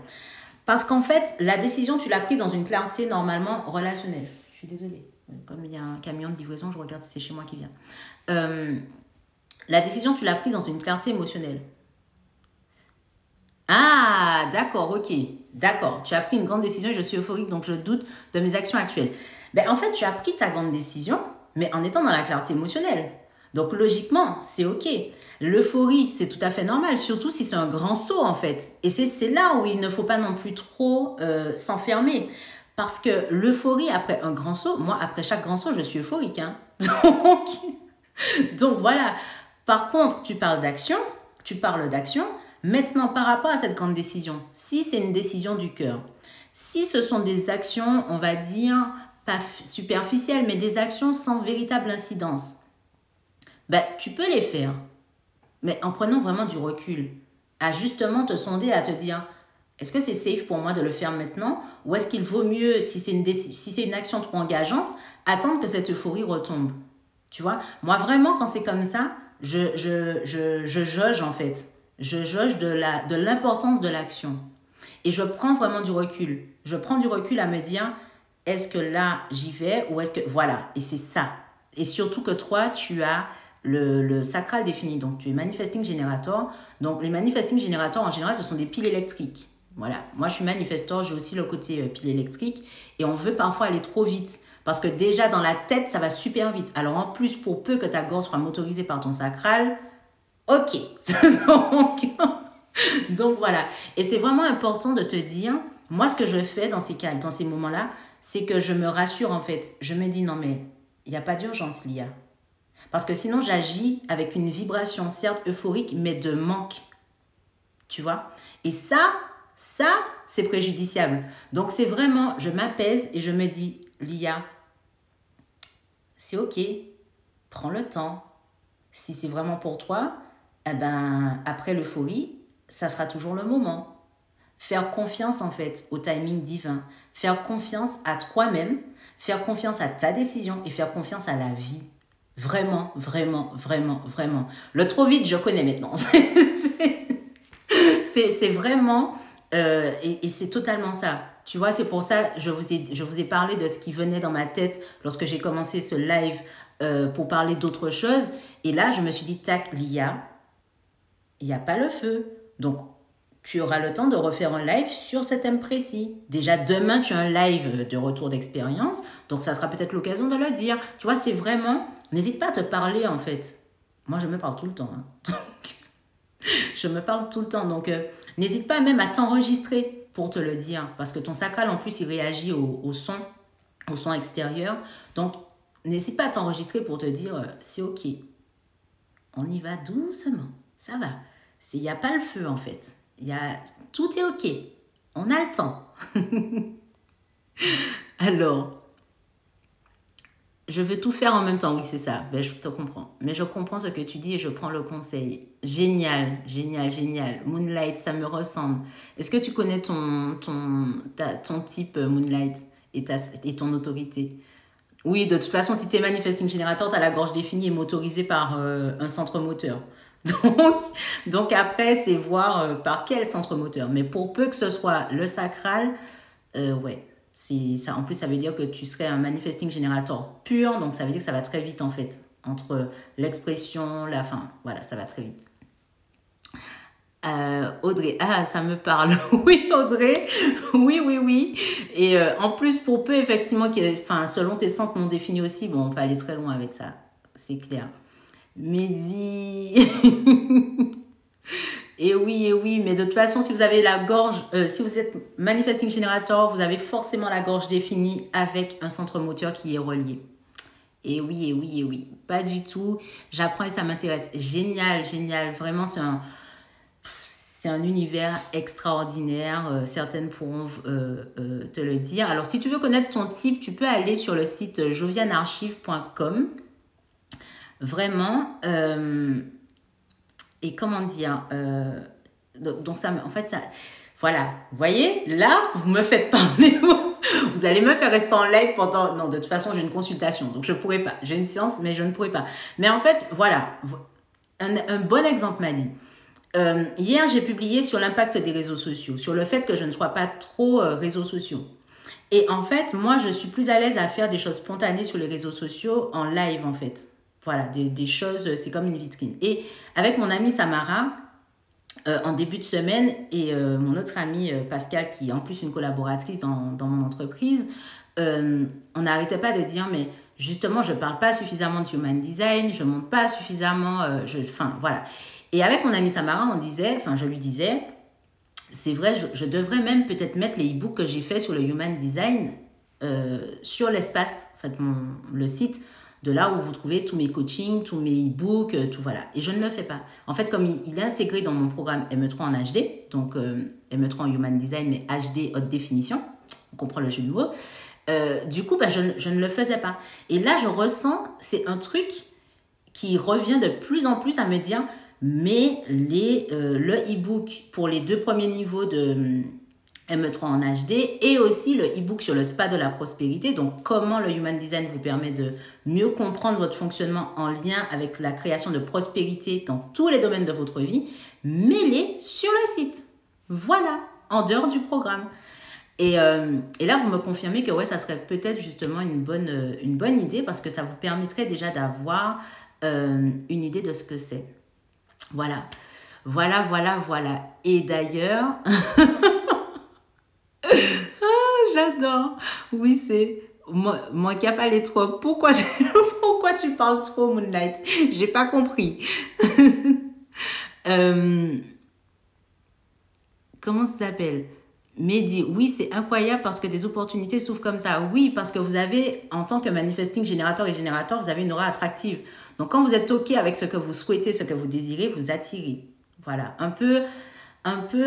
Parce qu'en fait, la décision, tu l'as prise dans une clarté normalement relationnelle. Je suis désolée. Comme il y a un camion de livraison, je regarde si c'est chez moi qui vient. La décision, tu l'as prise dans une clarté émotionnelle. Ah, d'accord, ok. D'accord. Tu as pris une grande décision et je suis euphorique, donc je doute de mes actions actuelles. Ben, en fait, tu as pris ta grande décision, mais en étant dans la clarté émotionnelle. Donc, logiquement, c'est ok. L'euphorie, c'est tout à fait normal, surtout si c'est un grand saut, en fait. Et c'est là où il ne faut pas non plus trop s'enfermer. Parce que l'euphorie, après un grand saut, moi, après chaque grand saut, je suis euphorique. Hein. Donc, voilà. Par contre, tu parles d'action, tu parles d'action. Maintenant, par rapport à cette grande décision, si c'est une décision du cœur, si ce sont des actions, on va dire, pas superficielles, mais des actions sans véritable incidence, ben, tu peux les faire, mais en prenant vraiment du recul, à justement te sonder, à te dire, est-ce que c'est safe pour moi de le faire maintenant, ou est-ce qu'il vaut mieux, si c'est une action trop engageante, attendre que cette euphorie retombe. Tu vois, moi vraiment, quand c'est comme ça, je jauge en fait. Je jauge de l'importance de l'action. Et je prends vraiment du recul. Je prends du recul à me dire, est-ce que là, j'y vais ou est-ce que... Voilà, et c'est ça. Et surtout que toi, tu as le sacral défini. Donc, tu es manifesting generator. Donc, les manifesting generators, en général, ce sont des piles électriques. Voilà. Moi, je suis manifestor, j'ai aussi le côté pile électrique. Et on veut parfois aller trop vite. Parce que déjà, dans la tête, ça va super vite. Alors, en plus, pour peu que ta gorge soit motorisée par ton sacral, ok. Donc voilà. Et c'est vraiment important de te dire, moi ce que je fais dans ces cas, dans ces moments-là, c'est que je me rassure en fait. Je me dis non mais il n'y a pas d'urgence, Lia. Parce que sinon j'agis avec une vibration certes euphorique mais de manque. Tu vois? Et ça c'est préjudiciable. Donc c'est vraiment, je m'apaise et je me dis, Lia, c'est ok, prends le temps. Si c'est vraiment pour toi, eh ben, après l'euphorie, ça sera toujours le moment. Faire confiance en fait au timing divin. Faire confiance à toi-même, faire confiance à ta décision et faire confiance à la vie. Vraiment, vraiment, vraiment, vraiment. Le trop vite, je connais maintenant. C'est vraiment... et c'est totalement ça. Tu vois, c'est pour ça je vous ai parlé de ce qui venait dans ma tête lorsque j'ai commencé ce live pour parler d'autre chose. Et là, je me suis dit, tac, Lia, il n'y a pas le feu. Donc, tu auras le temps de refaire un live sur ce thème précis. Déjà, demain, tu as un live de retour d'expérience. Donc, ça sera peut-être l'occasion de le dire. Tu vois, c'est vraiment... N'hésite pas à te parler, en fait. Moi, je me parle tout le temps. Hein. Je me parle tout le temps. Donc, n'hésite pas même à t'enregistrer pour te le dire. Parce que ton sacral, en plus, il réagit au son extérieur. Donc, n'hésite pas à t'enregistrer pour te dire, c'est OK. On y va doucement. Ça va. Il n'y a pas le feu, en fait. Tout est OK. On a le temps. Alors, je veux tout faire en même temps. Oui, c'est ça. Ben, je te comprends. Mais je comprends ce que tu dis et je prends le conseil. Génial, génial, génial. Moonlight, ça me ressemble. Est-ce que tu connais ton type Moonlight et ton autorité? Oui, de toute façon, si tu es manifesting generator, tu as la gorge définie et motorisée par un centre moteur. Donc après, c'est voir par quel centre moteur. Mais pour peu que ce soit le sacral, ouais. Ça, en plus, ça veut dire que tu serais un manifesting generator pur. Donc, ça veut dire que ça va très vite, en fait. Entre l'expression, la fin. Voilà, ça va très vite. Audrey, ah, ça me parle. Oui, Audrey. Oui, oui, oui. Et en plus, pour peu, effectivement, selon tes centres non définis aussi, bon, on peut aller très loin avec ça. C'est clair. Mehdi. Et oui, mais de toute façon, si vous avez la gorge, si vous êtes manifesting generator, vous avez forcément la gorge définie avec un centre moteur qui est relié. Et oui, pas du tout. J'apprends et ça m'intéresse. Génial, génial. Vraiment, c'est un univers extraordinaire. Certaines pourront te le dire. Alors, si tu veux connaître ton type, tu peux aller sur le site jovianarchive.com. Vraiment. Et comment dire, donc ça, en fait, ça, voilà, vous voyez, là, vous me faites parler, vous allez me faire rester en live pendant, non, de toute façon, j'ai une consultation, donc je ne pourrais pas, j'ai une séance, mais je ne pourrais pas. Mais en fait, voilà, un bon exemple m'a dit, hier, j'ai publié sur l'impact des réseaux sociaux, sur le fait que je ne sois pas trop réseaux sociaux. Et en fait, moi, je suis plus à l'aise à faire des choses spontanées sur les réseaux sociaux en live, en fait. Voilà, des choses, c'est comme une vitrine. Et avec mon amie Samara, en début de semaine, et mon autre amie Pascal, qui est en plus une collaboratrice dans mon entreprise, on n'arrêtait pas de dire, mais justement, je ne parle pas suffisamment de human design, je ne montre pas suffisamment, enfin, voilà. Et avec mon amie Samara, je lui disais, c'est vrai, je devrais même peut-être mettre les e-books que j'ai fait sur le human design sur l'espace, en fait, le site, de là où vous trouvez tous mes coachings, tous mes e-books, tout voilà. Et je ne le fais pas. En fait, comme il est intégré dans mon programme ME3 en HD, donc ME3 en Human Design, mais HD haute définition, on comprend le jeu de mots, du coup, je ne le faisais pas. Et là, je ressens, c'est un truc qui revient de plus en plus à me dire, mais le e-book pour les 2 premiers niveaux de ME3 en HD et aussi le e-book sur le spa de la prospérité, donc comment le Human Design vous permet de mieux comprendre votre fonctionnement en lien avec la création de prospérité dans tous les domaines de votre vie, mêlés sur le site. Voilà, en dehors du programme. Et là, vous me confirmez que ouais, ça serait peut-être justement une bonne idée parce que ça vous permettrait déjà d'avoir une idée de ce que c'est. Voilà. Et d'ailleurs... J'adore. Oui, c'est moi qui a parlé trop. Pourquoi tu parles trop, Moonlight? J'ai pas compris. Comment ça s'appelle? Mehdi, oui, c'est incroyable parce que des opportunités s'ouvrent comme ça. Oui, parce que vous avez, en tant que manifesting générateur et générateur, vous avez une aura attractive. Donc, quand vous êtes OK avec ce que vous souhaitez, ce que vous désirez, vous attirez. Voilà, un peu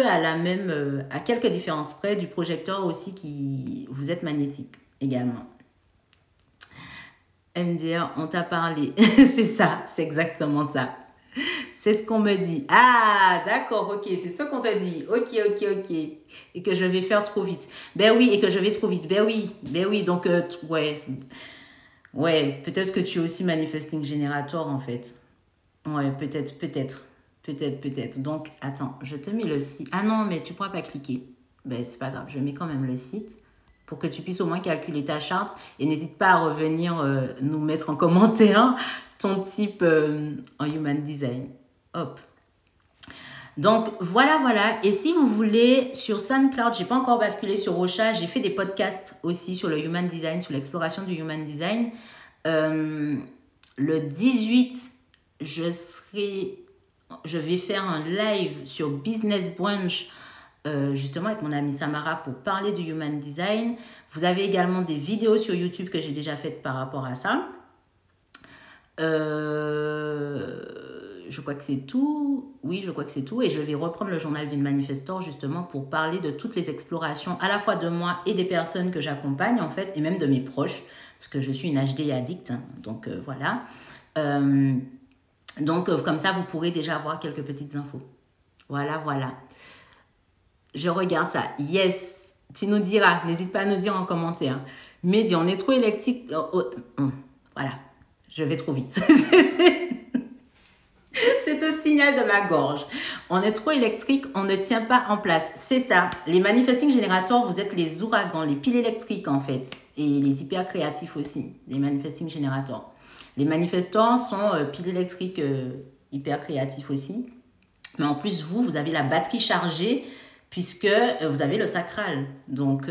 à la même, à quelques différences près du projecteur aussi qui vous êtes magnétique également. MDR, on t'a parlé. C'est ça, c'est exactement ça. C'est ce qu'on me dit. Ah, d'accord, ok, c'est ce qu'on te dit. Ok. Et que je vais faire trop vite. Ben oui, et que je vais trop vite. Ben oui, donc, ouais. Ouais, peut-être que tu es aussi manifesting generator en fait. Ouais, peut-être. Donc, attends, je te mets le site. Ah non, mais tu ne pourras pas cliquer. Ben, c'est pas grave, je mets quand même le site pour que tu puisses au moins calculer ta charte. Et n'hésite pas à revenir nous mettre en commentaire ton type en Human Design. Hop. Donc, voilà. Et si vous voulez, sur SoundCloud, je n'ai pas encore basculé sur Ocha. J'ai fait des podcasts aussi sur le Human Design, sur l'exploration du Human Design. Le 18, je vais faire un live sur Business Brunch, justement avec mon amie Samara pour parler du Human Design. Vous avez également des vidéos sur YouTube que j'ai déjà faites par rapport à ça. Je crois que c'est tout. Oui, je crois que c'est tout. Et je vais reprendre le journal d'une manifestor justement pour parler de toutes les explorations à la fois de moi et des personnes que j'accompagne en fait, et même de mes proches, parce que je suis une HD addict. Donc voilà. Donc comme ça, vous pourrez déjà avoir quelques petites infos. Voilà. Je regarde ça. Yes, tu nous diras. N'hésite pas à nous dire en commentaire. Mehdi, on est trop électrique. Voilà, je vais trop vite. C'est un signal de ma gorge. On est trop électrique, on ne tient pas en place. C'est ça. Les manifesting générateurs, vous êtes les ouragans, les piles électriques en fait. Et les hyper créatifs aussi, les manifesting générateurs. Les manifestants sont piles électriques hyper créatifs aussi. Mais en plus, vous avez la batterie chargée puisque vous avez le sacral. Donc,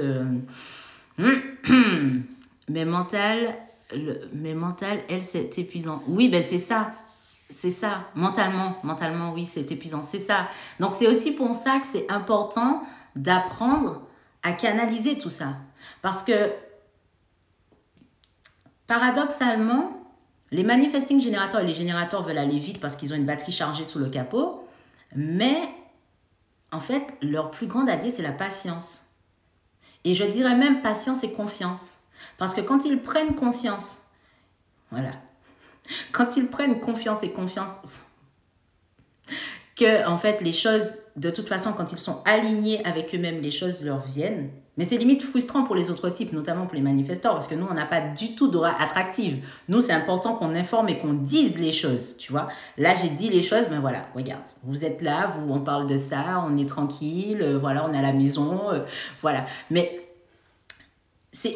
mais mental, elle, c'est épuisant. Oui, ben c'est ça. C'est ça, mentalement, oui, c'est épuisant, c'est ça. Donc, c'est aussi pour ça que c'est important d'apprendre à canaliser tout ça. Parce que, paradoxalement, les manifesting générateurs et les générateurs veulent aller vite parce qu'ils ont une batterie chargée sous le capot. Mais, en fait, leur plus grande allié, c'est la patience. Et je dirais même patience et confiance. Parce que quand ils prennent conscience, voilà, quand ils prennent confiance que en fait les choses, de toute façon, quand ils sont alignés avec eux-mêmes, les choses leur viennent. Mais c'est limite frustrant pour les autres types, notamment pour les manifestants, parce que nous, on n'a pas du tout d'aura attractive. Nous, c'est important qu'on informe et qu'on dise les choses, tu vois. Là, j'ai dit les choses, mais voilà, regarde, vous êtes là, on parle de ça, on est tranquille, voilà, on est à la maison, voilà. Mais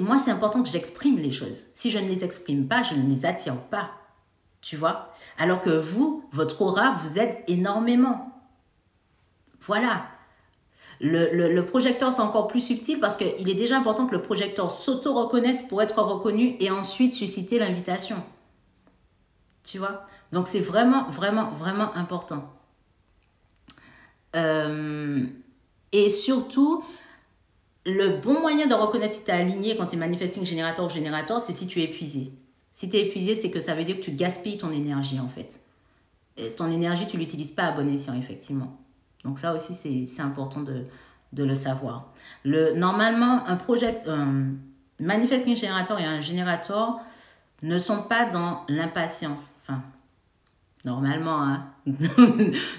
moi, c'est important que j'exprime les choses. Si je ne les exprime pas, je ne les attire pas. tu vois. Alors que vous, votre aura vous aide énormément. Voilà. Le projecteur, c'est encore plus subtil parce qu'il est déjà important que le projecteur s'auto-reconnaisse pour être reconnu et ensuite susciter l'invitation. Tu vois? Donc, c'est vraiment, vraiment, vraiment important. Et surtout, le bon moyen de reconnaître si tu es aligné quand tu es manifesting générateur ou générateur, c'est si tu es épuisé. Si tu es épuisé, c'est que ça veut dire que tu gaspilles ton énergie, en fait. Et ton énergie, tu ne l'utilises pas à bon escient, effectivement. Donc ça aussi, c'est important de le savoir. Normalement, un manifesting générateur et un générateur ne sont pas dans l'impatience. Enfin, normalement, hein.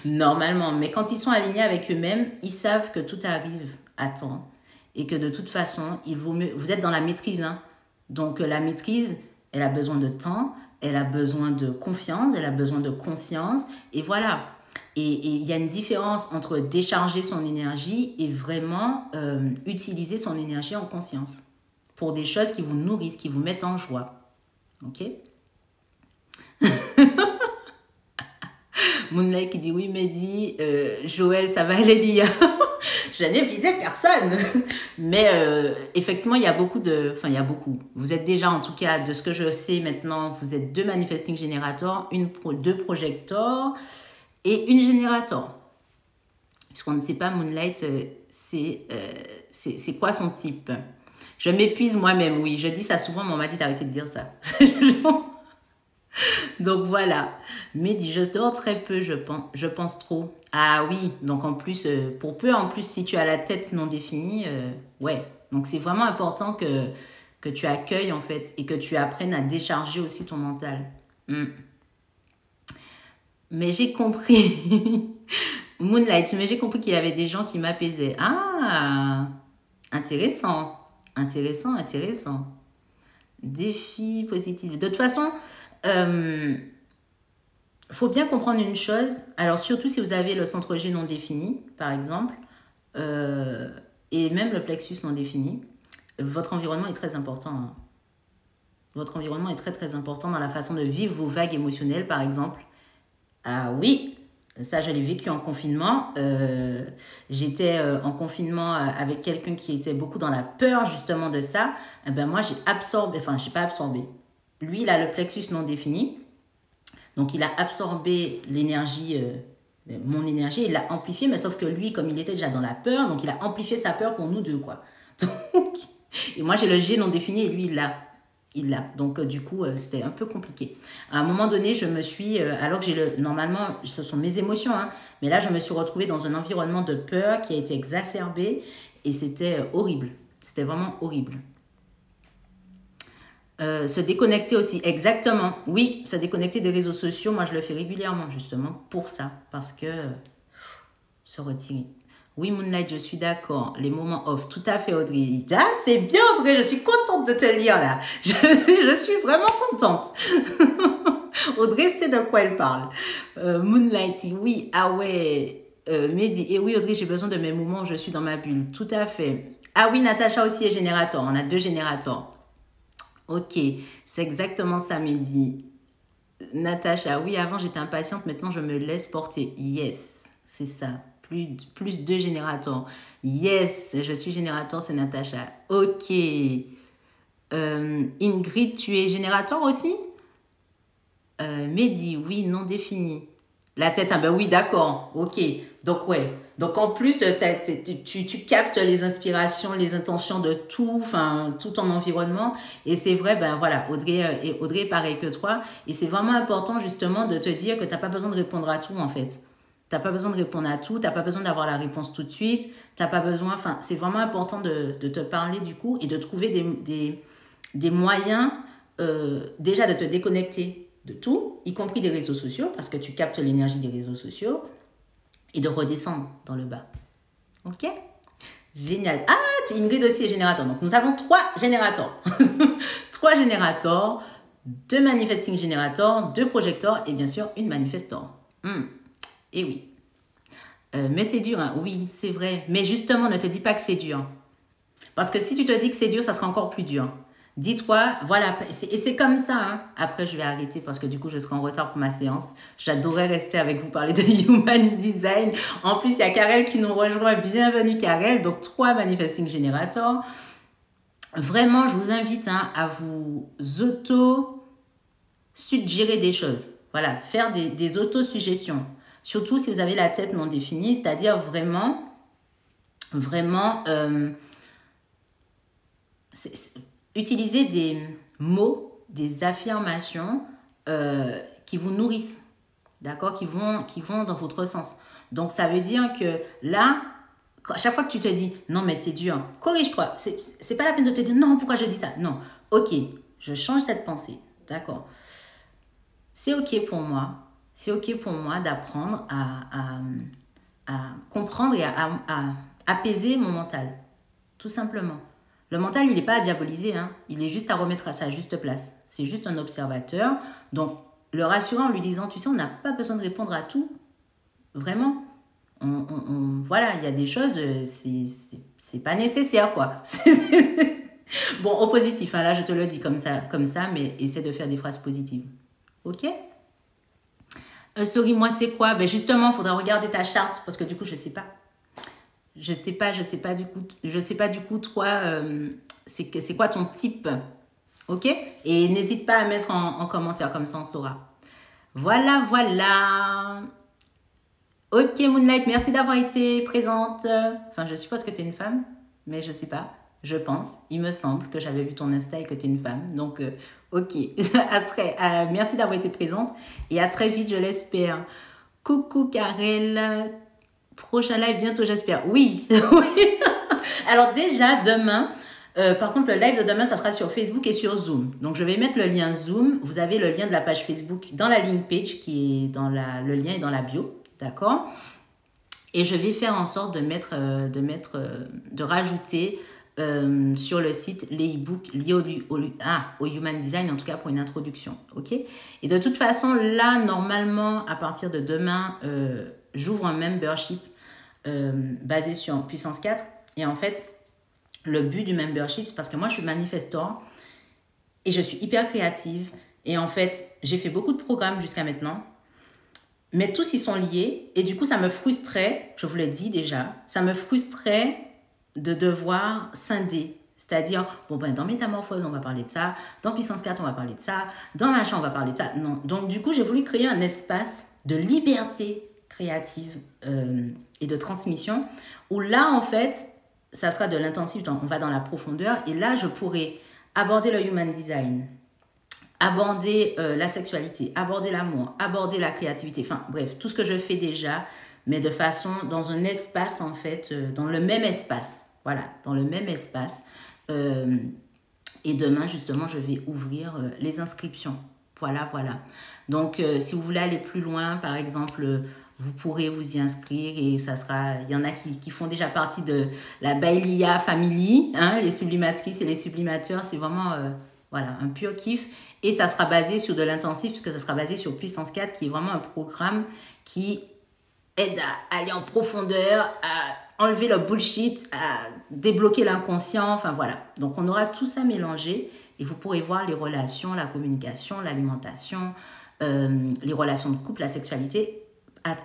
Normalement. Mais quand ils sont alignés avec eux-mêmes, ils savent que tout arrive à temps. Et que de toute façon, il vaut mieux... Vous êtes dans la maîtrise, hein. Donc la maîtrise, elle a besoin de temps, elle a besoin de confiance, elle a besoin de conscience. Et voilà. Et il y a une différence entre décharger son énergie et vraiment utiliser son énergie en conscience. Pour des choses qui vous nourrissent, qui vous mettent en joie. Ok? Moonlight qui dit oui, Mehdi, Joël, ça va aller, Lia. Je n'ai visé personne. Mais effectivement, il y a beaucoup de... Enfin, il y a beaucoup. Vous êtes déjà, en tout cas, de ce que je sais maintenant, vous êtes 2 manifesting générateurs, 2 projecteurs et une générateur. Puisqu'on ne sait pas, Moonlight, c'est quoi son type? Je m'épuise moi-même, oui. Je dis ça souvent, mais on m'a dit d'arrêter de dire ça. Donc voilà. Mehdi, je dors très peu, je pense trop. Ah oui, donc en plus, pour peu, en plus, si tu as la tête non définie, ouais. Donc c'est vraiment important que tu accueilles, en fait, et que tu apprennes à décharger aussi ton mental. Mais j'ai compris, Moonlight, mais j'ai compris qu'il y avait des gens qui m'apaisaient. Ah, intéressant, intéressant, intéressant. Défi positif. De toute façon, faut bien comprendre une chose. Alors, surtout si vous avez le centre G non défini, par exemple, et même le plexus non défini, votre environnement est très important. Hein. Votre environnement est très, très important dans la façon de vivre vos vagues émotionnelles, par exemple. Ah oui, ça, je l'ai vécu en confinement. J'étais en confinement avec quelqu'un qui était beaucoup dans la peur, justement, de ça. Eh ben, moi, j'ai absorbé, enfin, je n'ai pas absorbé. Lui, il a le plexus non défini. Donc, il a absorbé l'énergie, mon énergie, il l'a amplifié, mais sauf que lui, comme il était déjà dans la peur, donc il a amplifié sa peur pour nous deux, quoi. Donc, et moi, j'ai le G non défini et lui, il l'a. Donc, du coup, c'était un peu compliqué. À un moment donné, je me suis... alors que j'ai le... Normalement, ce sont mes émotions, hein, mais là, je me suis retrouvée dans un environnement de peur qui a été exacerbé et c'était horrible. C'était vraiment horrible. Se déconnecter aussi, exactement. Oui, se déconnecter des réseaux sociaux, moi, je le fais régulièrement, justement, pour ça. Parce que... se retirer. Oui, Moonlight, je suis d'accord. Les moments off, tout à fait, Audrey. Ah, c'est bien, Audrey, je suis contente de te lire, là. Je suis vraiment contente. Audrey sait de quoi elle parle. Moonlight, oui, ah ouais. Mehdi, et oui, Audrey, j'ai besoin de mes moments où je suis dans ma bulle. Tout à fait. Ah oui, Natacha aussi est générateur. On a 2 générateurs. Ok, c'est exactement ça, Mehdi. Natacha, oui, avant j'étais impatiente, maintenant je me laisse porter. Yes, c'est ça. Plus 2 générateurs. Yes, je suis générateur, c'est Natacha. Ok. Ingrid, tu es générateur aussi? Mehdi, oui, non défini. La tête, ah ben oui, d'accord. Ok. Donc, ouais. Donc, en plus, tu captes les inspirations, les intentions de tout, enfin, tout ton environnement. Et c'est vrai, ben voilà, Audrey est pareil que toi. Et c'est vraiment important, justement, de te dire que tu n'as pas besoin de répondre à tout, en fait. Tu n'as pas besoin de répondre à tout, tu n'as pas besoin d'avoir la réponse tout de suite, tu n'as pas besoin, enfin, c'est vraiment important de te parler du coup et de trouver des moyens déjà de te déconnecter de tout, y compris des réseaux sociaux, parce que tu captes l'énergie des réseaux sociaux, et de redescendre dans le bas. Ok? Génial. Ah, Ingrid aussi est générateur. Donc, nous avons 3 générateurs. 3 générateurs, 2 manifesting générateurs, 2 projecteurs et bien sûr une manifestor. Et oui. Mais c'est dur, hein. Oui, c'est vrai. Mais justement, ne te dis pas que c'est dur. Parce que si tu te dis que c'est dur, ça sera encore plus dur. Dis-toi, voilà, et c'est comme ça. Hein. Après, je vais arrêter parce que du coup, je serai en retard pour ma séance. J'adorerais rester avec vous, parler de Human Design. En plus, il y a Karel qui nous rejoint. Bienvenue, Karel. Donc, 3 Manifesting Generators. Vraiment, je vous invite à vous auto-suggérer des choses. Voilà, faire des auto-suggestions. Surtout si vous avez la tête non définie, c'est-à-dire vraiment, utiliser des mots, des affirmations qui vous nourrissent, d'accord, qui vont dans votre sens. Donc, ça veut dire que là, à chaque fois que tu te dis, non, mais c'est dur, corrige-toi. C'est pas la peine de te dire, non, pourquoi je dis ça? Non, ok, je change cette pensée, d'accord. C'est ok pour moi. C'est ok pour moi d'apprendre à comprendre et à apaiser mon mental, tout simplement. Le mental, il n'est pas à diaboliser, hein. Il est juste à remettre à sa juste place. C'est juste un observateur. Donc, le rassurant en lui disant, tu sais, on n'a pas besoin de répondre à tout. Vraiment. Voilà, il y a des choses, c'est pas nécessaire, quoi. Bon, au positif, hein, là, je te le dis comme ça, mais essaie de faire des phrases positives. Ok? Sorry, moi, c'est quoi? Ben justement, il faudra regarder ta charte, parce que du coup, je sais pas. Je sais pas du coup, toi, c'est quoi ton type? Ok? Et n'hésite pas à mettre en commentaire, comme ça on saura. Voilà, voilà. Ok, Moonlight, merci d'avoir été présente. Enfin, je suppose que tu es une femme, mais je sais pas. Je pense, il me semble que j'avais vu ton Insta et que tu es une femme. Donc, ok. Merci d'avoir été présente et à très vite, je l'espère. Coucou, Karel. Prochain live bientôt, j'espère. Oui, oui. Alors déjà, demain, par contre, le live de demain, ça sera sur Facebook et sur Zoom. Donc, je vais mettre le lien Zoom. Vous avez le lien de la page Facebook dans la link page qui est dans le lien est dans la bio. D'accord? Et je vais faire en sorte de rajouter sur le site les e-books liés au Human Design, en tout cas pour une introduction. Ok? Et de toute façon, là, normalement, à partir de demain, j'ouvre un membership basé sur Puissance 4. Et en fait, le but du membership, c'est parce que moi, je suis manifestor et je suis hyper créative. Et en fait, j'ai fait beaucoup de programmes jusqu'à maintenant. Mais tous ils sont liés et du coup ça me frustrait, je vous l'ai dit déjà, ça me frustrait de devoir scinder. C'est-à-dire, bon ben dans Métamorphose on va parler de ça, dans Puissance 4 on va parler de ça, dans Machin on va parler de ça. Non. Donc du coup j'ai voulu créer un espace de liberté créative et de transmission où là en fait ça sera de l'intensif, on va dans la profondeur et là je pourrai aborder le Human Design, aborder la sexualité, aborder l'amour, aborder la créativité, enfin bref, tout ce que je fais déjà, mais de façon, dans un espace en fait, dans le même espace, voilà, dans le même espace. Et demain justement, je vais ouvrir les inscriptions. Voilà, voilà. Donc, si vous voulez aller plus loin, par exemple, vous pourrez vous y inscrire et ça sera... Il y en a qui font déjà partie de la Bailia Family, hein, les sublimatrices et les sublimateurs, c'est vraiment... voilà, un pur kiff. Et ça sera basé sur de l'intensif, puisque ça sera basé sur Puissance 4, qui est vraiment un programme qui aide à aller en profondeur, à enlever le bullshit, à débloquer l'inconscient. Enfin, voilà. Donc, on aura tout ça mélangé et vous pourrez voir les relations, la communication, l'alimentation, les relations de couple, la sexualité,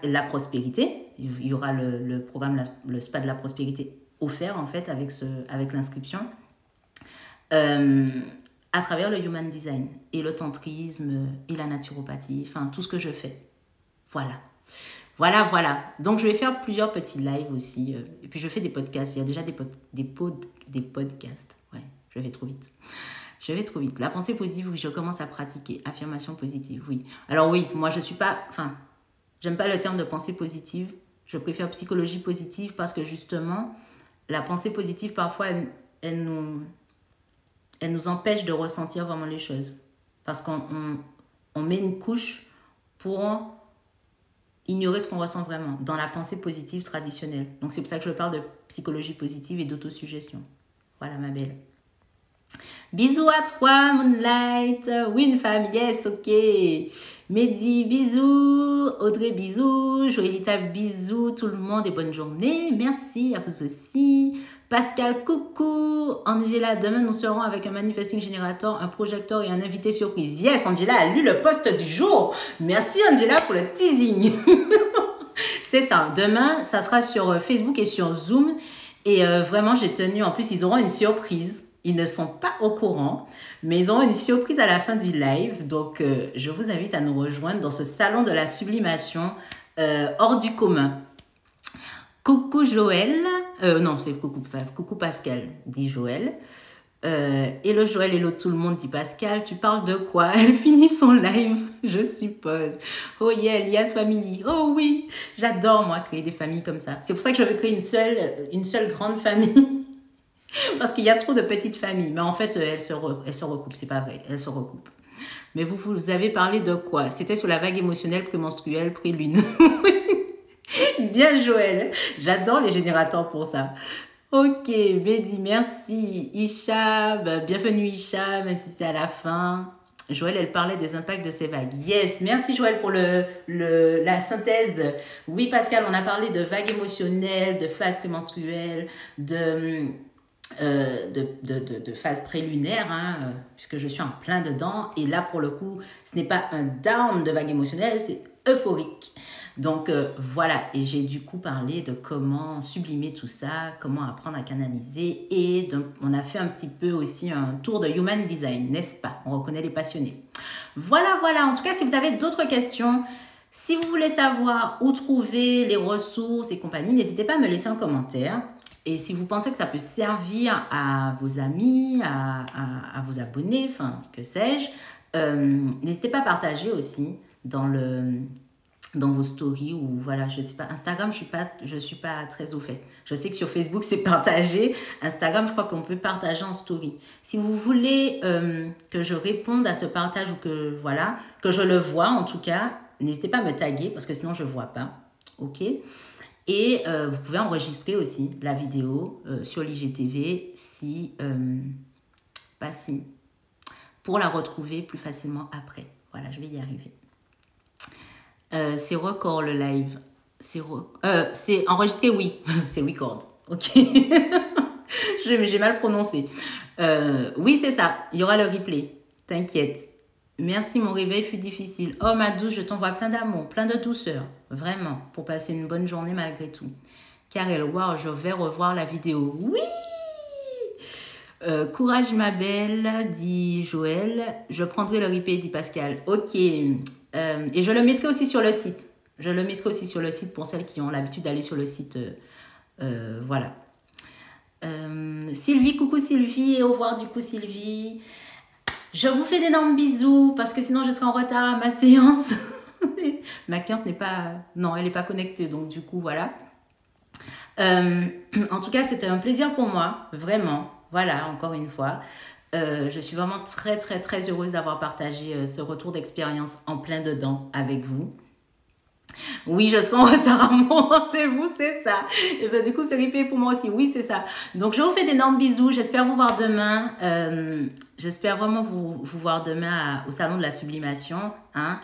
la prospérité. Il y aura le programme, le spa de la prospérité offert, en fait, avec l'inscription. À travers le Human Design et le tantrisme et la naturopathie, enfin tout ce que je fais. Voilà. Voilà, voilà. Donc je vais faire plusieurs petits lives aussi. Et puis je fais des podcasts. Il y a déjà des podcasts. Ouais, je vais trop vite. Je vais trop vite. La pensée positive, oui, je commence à pratiquer. Affirmation positive, oui. Alors oui, moi je suis pas... Enfin, j'aime pas le terme de pensée positive. Je préfère psychologie positive parce que justement, la pensée positive, parfois, elle nous empêche de ressentir vraiment les choses. Parce qu'on met une couche pour ignorer ce qu'on ressent vraiment dans la pensée positive traditionnelle. Donc c'est pour ça que je parle de psychologie positive et d'autosuggestion. Voilà ma belle. Bisous à toi, Moonlight. Oui, une femme, yes, ok. Mehdi, bisous. Audrey, bisous. Joëlita, bisous. Tout le monde et bonne journée. Merci à vous aussi. Pascal, coucou. Angela, demain nous serons avec un manifesting générateur, un projecteur et un invité surprise. Yes, Angela a lu le post du jour. Merci Angela pour le teasing. C'est ça. Demain, ça sera sur Facebook et sur Zoom. Et vraiment, j'ai tenu. En plus, ils auront une surprise. Ils ne sont pas au courant, mais ils auront une surprise à la fin du live. Donc, je vous invite à nous rejoindre dans ce salon de la sublimation hors du commun. Coucou Joël. Non, c'est coucou Pascal, dit Joël. Hello Joël, hello tout le monde, dit Pascal. Tu parles de quoi? Elle finit son live, je suppose. Oh yeah, Elias Family. Oh oui, j'adore moi créer des familles comme ça. C'est pour ça que je veux créer une seule grande famille. Parce qu'il y a trop de petites familles. Mais en fait, elles se recoupent. C'est pas vrai. Elles se recoupent. Mais vous avez parlé de quoi? C'était sur la vague émotionnelle prémenstruelle, pré-lune. Bien, Joël. J'adore les générateurs pour ça. Ok, Mehdi, merci. Ishab, bienvenue Ishab, même si c'est à la fin. Joël, elle parlait des impacts de ces vagues. Yes, merci Joël pour la synthèse. Oui, Pascal, on a parlé de vagues émotionnelles, de phases prémenstruelles, de phase prélunaire, hein, puisque je suis en plein dedans. Et là, pour le coup, ce n'est pas un down de vague émotionnelle, c'est euphorique. Donc, voilà. Et j'ai du coup parlé de comment sublimer tout ça, comment apprendre à canaliser. Et donc, on a fait un petit peu aussi un tour de Human Design, n'est-ce pas? On reconnaît les passionnés. Voilà, voilà. En tout cas, si vous avez d'autres questions, si vous voulez savoir où trouver les ressources et compagnie, n'hésitez pas à me laisser un commentaire. Et si vous pensez que ça peut servir à vos amis, à vos abonnés, enfin, que sais-je, n'hésitez pas à partager aussi dans vos stories ou voilà, je sais pas. Instagram, je suis pas très au fait. Je sais que sur Facebook, c'est partagé. Instagram, je crois qu'on peut partager en story. Si vous voulez que je réponde à ce partage ou que, voilà, que je le vois en tout cas, n'hésitez pas à me taguer parce que sinon, je vois pas. OK? Et vous pouvez enregistrer aussi la vidéo sur l'IGTV pour la retrouver plus facilement après. Voilà, je vais y arriver. C'est record le live. C'est enregistré, oui. C'est record. Ok. J'ai mal prononcé. Oui, c'est ça. Il y aura le replay. T'inquiète. Merci, mon réveil fut difficile. Oh, ma douce, je t'envoie plein d'amour, plein de douceur. Vraiment, pour passer une bonne journée malgré tout. Karel, wow, je vais revoir la vidéo. Oui! Courage, ma belle, dit Joël. Je prendrai le replay, dit Pascal. Ok. Et je le mettrai aussi sur le site. Je le mettrai aussi sur le site pour celles qui ont l'habitude d'aller sur le site. Voilà. Sylvie, coucou Sylvie. Et au revoir du coup, Sylvie. Je vous fais d'énormes bisous parce que sinon je serai en retard à ma séance. Ma cliente n'est pas... Non, elle n'est pas connectée. Donc du coup, voilà. En tout cas, c'était un plaisir pour moi. Vraiment. Voilà, encore une fois. Je suis vraiment très, très, très heureuse d'avoir partagé ce retour d'expérience en plein dedans avec vous. Oui, je serai en retard à mon rendez-vous, c'est ça. Et ben, du coup, c'est ripé pour moi aussi. Oui, c'est ça. Donc, je vous fais d'énormes bisous. J'espère vous voir demain. J'espère vraiment vous voir demain au Salon de la Sublimation. Hein.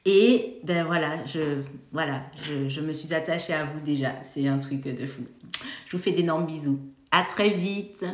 Et ben voilà, je me suis attachée à vous déjà. C'est un truc de fou. Je vous fais d'énormes bisous. À très vite.